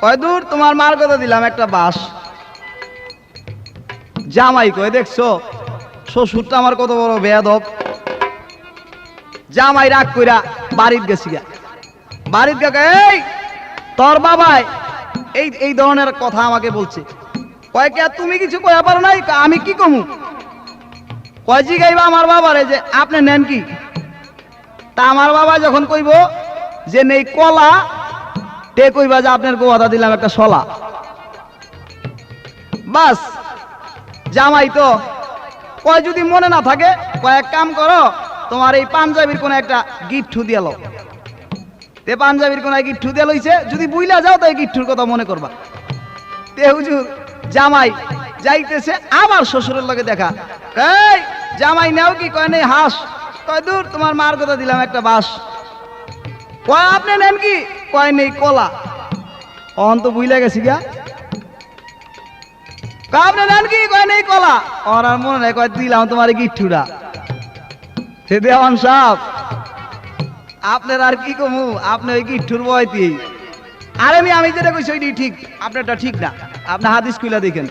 Speaker 1: কয় দূর, তোমার মার কথা দিলাম একটা বাস। জামাই কয়, দেখছো শ্বশুরটা আমার কত বড় বেয়াদব। জামাই রাগ কইরা বাড়িত গেছি গা। বাড়িত গা, এই তোর বাবাই এই এই ধরনের কথা আমাকে বলছে। কয় কে, তুমি কিছু কয়া পারো নাই? আমি কি কমু? কয় জিগাইবা আমার বাবারে যে আপনি নেন কি? তা আমার বাবা যখন কইব যে নেই কলা, তে কইবা যে আপনার কথা দিলাম একটা শলা। বাস, জামাই তো কয় যদি মনে না থাকে, কয়েক কাম করো, তোমার এই পাঞ্জাবির কোন একটা গিফট দিয়ালো। তে পাঞ্জাবির কোন গিফট দিয়া লইছে, যদি বুইলা যাও তাই গিফটুর কথা মনে করবা। তে হুজুর জামাই যাইতেছে আবার শ্বশুরের লগে দেখা। এই জামাই নেও কি? কয় নেই হাঁস। কয় দূর, তোমার মার কথা দিলাম একটা বাস। কয় আপনি নেন কি? কয় নেই কলা। অহন তো বুইলা গেছি গা। আপনি নেন কি? কয় নেই কলা। ওর আর মনে নাই, কয় দিলাম তোমার গিট্টুরা। দেওয়ান সাহেব, আপনার আর কি কমু, আপনি ওই গিট্টুর বয়তি। আরে আমি যেটা কইছি ওইটাই ঠিক, আপনারটা ঠিক না। আপনি হাদিস খুইলা দেখেন।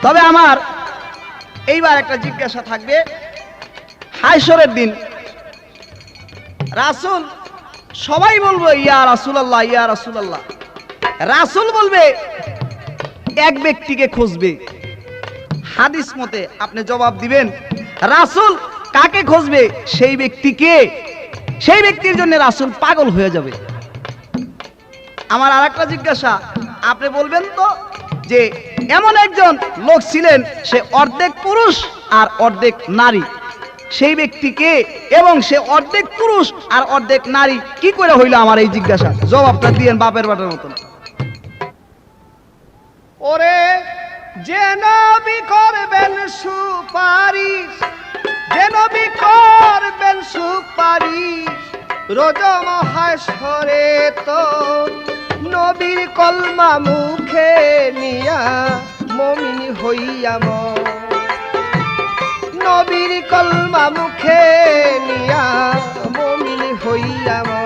Speaker 1: তবে আমার এইবার একটা জিজ্ঞাসা থাকবে। হায়শরের দিন রাসূল, সবাই বলবো ইয়া রাসূলুল্লাহ, ইয়া রাসূলুল্লাহ। রাসূল বলবে এক ব্যক্তিকে খুঁজবে। হাদিস মতে আপনি জবাব দিবেন রাসূল কাকে খুঁজবে, সেই ব্যক্তিকে। সেই ব্যক্তির জন্য রাসূল পাগল হয়ে যাবে। আমার আরেকটা জিজ্ঞাসা, আপনি বলবেন তো যে এমন একজন লোক ছিলেন, সে অর্ধেক পুরুষ আর অর্ধেক নারী। সেই ব্যক্তিকে, এবং সে অর্ধেক পুরুষ আর অর্ধেক নারী, কি করে হইল? আমার এই জিজ্ঞাসা জবাবটা দিয়েন বাপের বাটার মতন।
Speaker 2: ওরে যে নবী করবেন সুপারিশ, যে নবী করবেন সুপারিশ, রোজ মহাশরে তো নবীর কলমা মুখে নিয়া মুমিন হইয়া মর। নবীর কলমা মুখে নিয়া মুমিন হইয়া মর।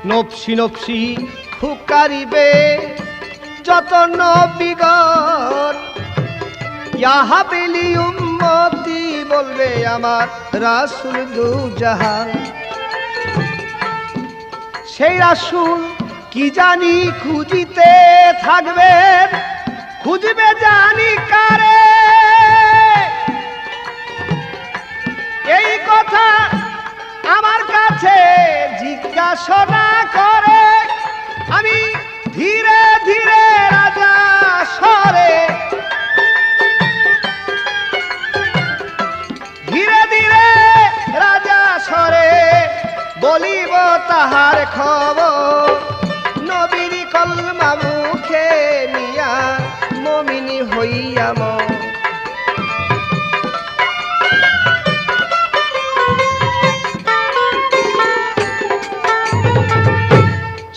Speaker 2: নফসি নফসি ফুকারিবে যত নবীগণ, ইয়াহাবিলি উম্মতি বলবে আমার রাসূল দু জাহান। সেই রাসূল কি জানি খুঁজিতে থাকবেন, খুঁজবে জানি কারে। এই কথা আমার কাছে জিজ্ঞাসা করে, আমি ধীরে ধীরে রাজা সরে, ধীরে ধীরে রাজা সরে বলিব তাহার খবর। নবীর কলমা মুখে নিয়া মুমিনি হইয়া মর।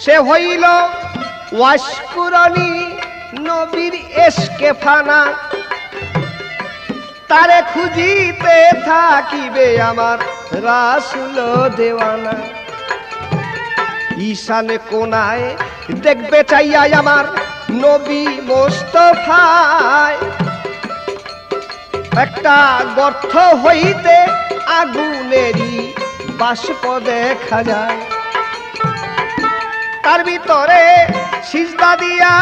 Speaker 2: সে হইল ওয়াশকুরনি নবীর এশকে ফানা, তারে খুঁজিতে থাকিবে আমার রাসূল দেওয়ানা। ঈশানে কোনায় দেখবে চাইয়া আমার নবী মোস্তফায়, একটা গর্ত হইতে আগুনেরই বাষ্প দেখা যায়, তার ভিতরে সিজদা দিয়া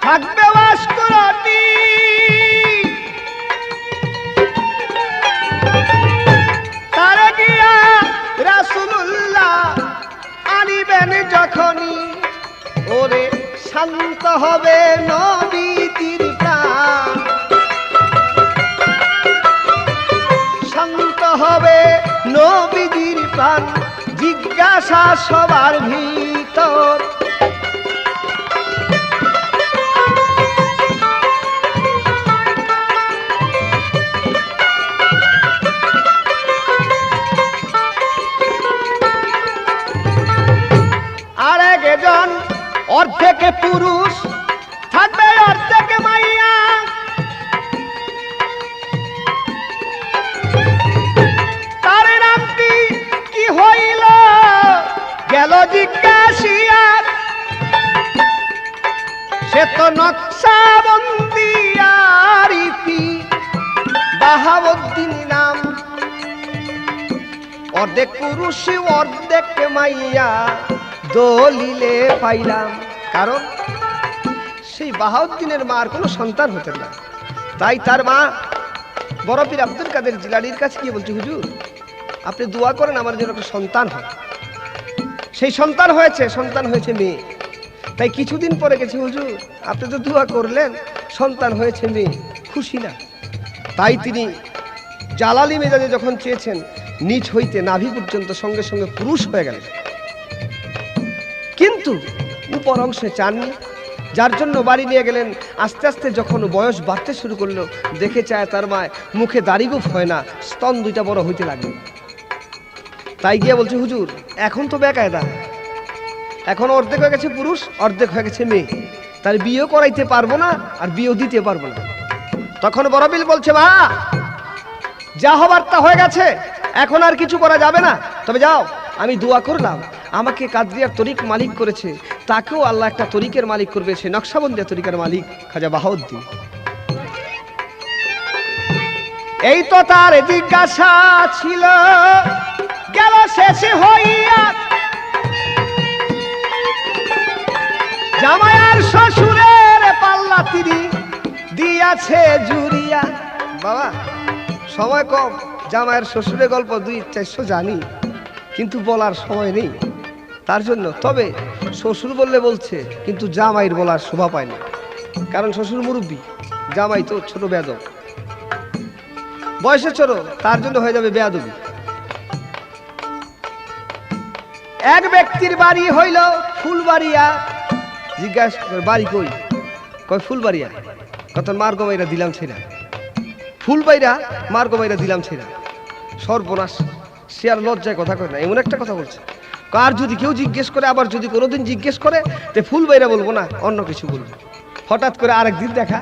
Speaker 2: থাকবে ওয়াশকুরনি। তারে গিয়া রাসূলুল্লাহ আনিবেন যখনই, ওরে শান্ত হবে নবীর প্রাণ, শান্ত হবে নবীর প্রাণ। জিজ্ঞাসা সবার ভিতর, আর একজন অর্ধেকে পুরুষ থাকবে অর্ধেকে মাইয়া, তার নামটি কি হইল গেল জিজ্ঞাসিয়া। সে তো নকশাবন্দি আরিফি বাহাউদ্দিন নাম, অর্ধেক পুরুষ অর্ধেক মাইয়া দলিলে পাইলাম। কারণ সেই বাহাউদ্দিনের মার কোনো সন্তান হতেন না, তাই তার মা বড় পীর আব্দুল কাদের জিলানীর কাছে গিয়ে বলছে, হুজুর আপনি দোয়া করেন আমার জন্য একটা সন্তান হয়। সেই সন্তান হয়েছে মেয়ে। তাই কিছুদিন পরে গেছে, হুজুর আপনি তো দোয়া করলেন সন্তান হয়েছে মেয়ে, খুশি না। তাই তিনি জালালি মেজাজে যখন চেয়েছেন, নিচ হইতে নাভি পর্যন্ত সঙ্গে সঙ্গে পুরুষ হয়ে গেলেন, কিন্তু উপর অংশে চাননি, যার জন্য বাড়ি নিয়ে গেলেন। আস্তে আস্তে যখন বয়স বাড়তে শুরু করলো, দেখে চায় তার মায় মুখে দাড়িগুফ হয় না, স্তন দুইটা বড় হইতে লাগলো। তাই গিয়ে বলছে, হুজুর এখন তো বেকায়দা, এখন অর্ধেক হয়ে গেছে পুরুষ অর্ধেক হয়ে গেছে মেয়ে, তার বিয়েও করাইতে পারবো না আর বিয়েও দিতে পারবো না। তখন বড়বিল বলছে, মা যা হবার তা হয়ে গেছে, এখন আর কিছু করা যাবে না। তবে যাও, আমি দোয়া করলাম আমাকে কাদরিয়ার তরিক মালিক করেছে, তাকেও আল্লাহ একটা তরিকের মালিক করবে, সে নকশাবন্দিয়া তরিকার মালিক খাজা বাহাউদ্দিন। এই তো তার জিজ্ঞাসা ছিল, গেল শেষে হইয়া জামাইয়ার শ্বশুরের পাল্লা তিনি দিয়াছে জুড়িয়া। বাবা সময় কম, জামাইয়ের শ্বশুরের গল্প 200-400 জানি, কিন্তু বলার সময় নেই তার জন্য। তবে শ্বশুর বললে বলছে, কিন্তু জামাইয়ের বলার শোভা পায় না, কারণ শ্বশুর মুরব্বী, জামাই তো ছোট বেয়াদব, বয়সে ছোট, তার জন্য হয়ে যাবে বেয়াদবি। এক ব্যক্তির বাড়ি হইল ফুলবাড়িয়া। জিজ্ঞাসা বাড়ি কই? কয় ফুলবাড়িয়া। কত মার্গ মাইরা দিলাম ছেড়া, ফুলবাইরা মার্গ মাইরা দিলাম ছেড়া। সর্বনাশ, সে আর লজ্জায় কথা কয় না, এমন একটা কথা বলছে। কার যদি কেউ জিজ্ঞেস করে, আবার যদি কোনোদিন জিজ্ঞেস করে, তে ফুলবাইরা বলবো না, অন্য কিছু বলবো। হঠাৎ করে আরেকদিন দেখা,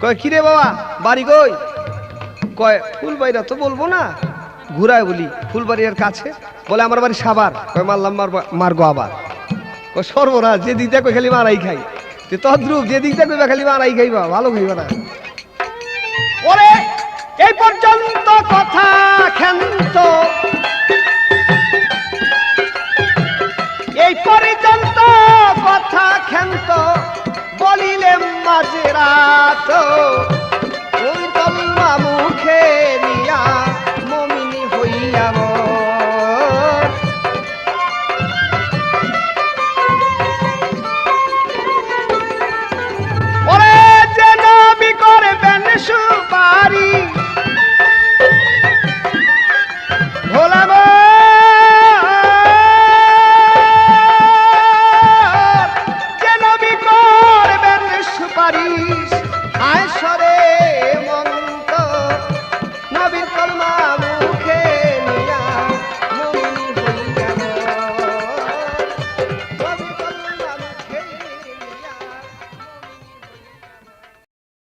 Speaker 2: কয় কিরে বাবা বাড়ি কই? কয় ফুলবাইরা তো বলবো না, ঘুরায় বলি ফুলবাড়িয়ার কাছে, বলে আমার বাড়ি সাবার, কয় মারলাম মারগো আবার। ও সর্বনাশ, যে দিকটা কই খালি মারাই খাই, তে তদ্রুপ যে দিকটা কইবা খালি মারাই খাইবা, ভালো খাইবা না। ওরে এই পর্যন্ত কথা ক্ষান্ত, এই পর্যন্ত কথা ক্ষান্ত, বলিলে মাঝে রাত, ওই তলমা মুখে নিয়া মমিনী হইয়া মোর। ওরে যে নবী করবেন সুপারি, ভোলা গো যে নবী করবেন সুপারিশ, আয় সরে মন্ত নবীর কলমা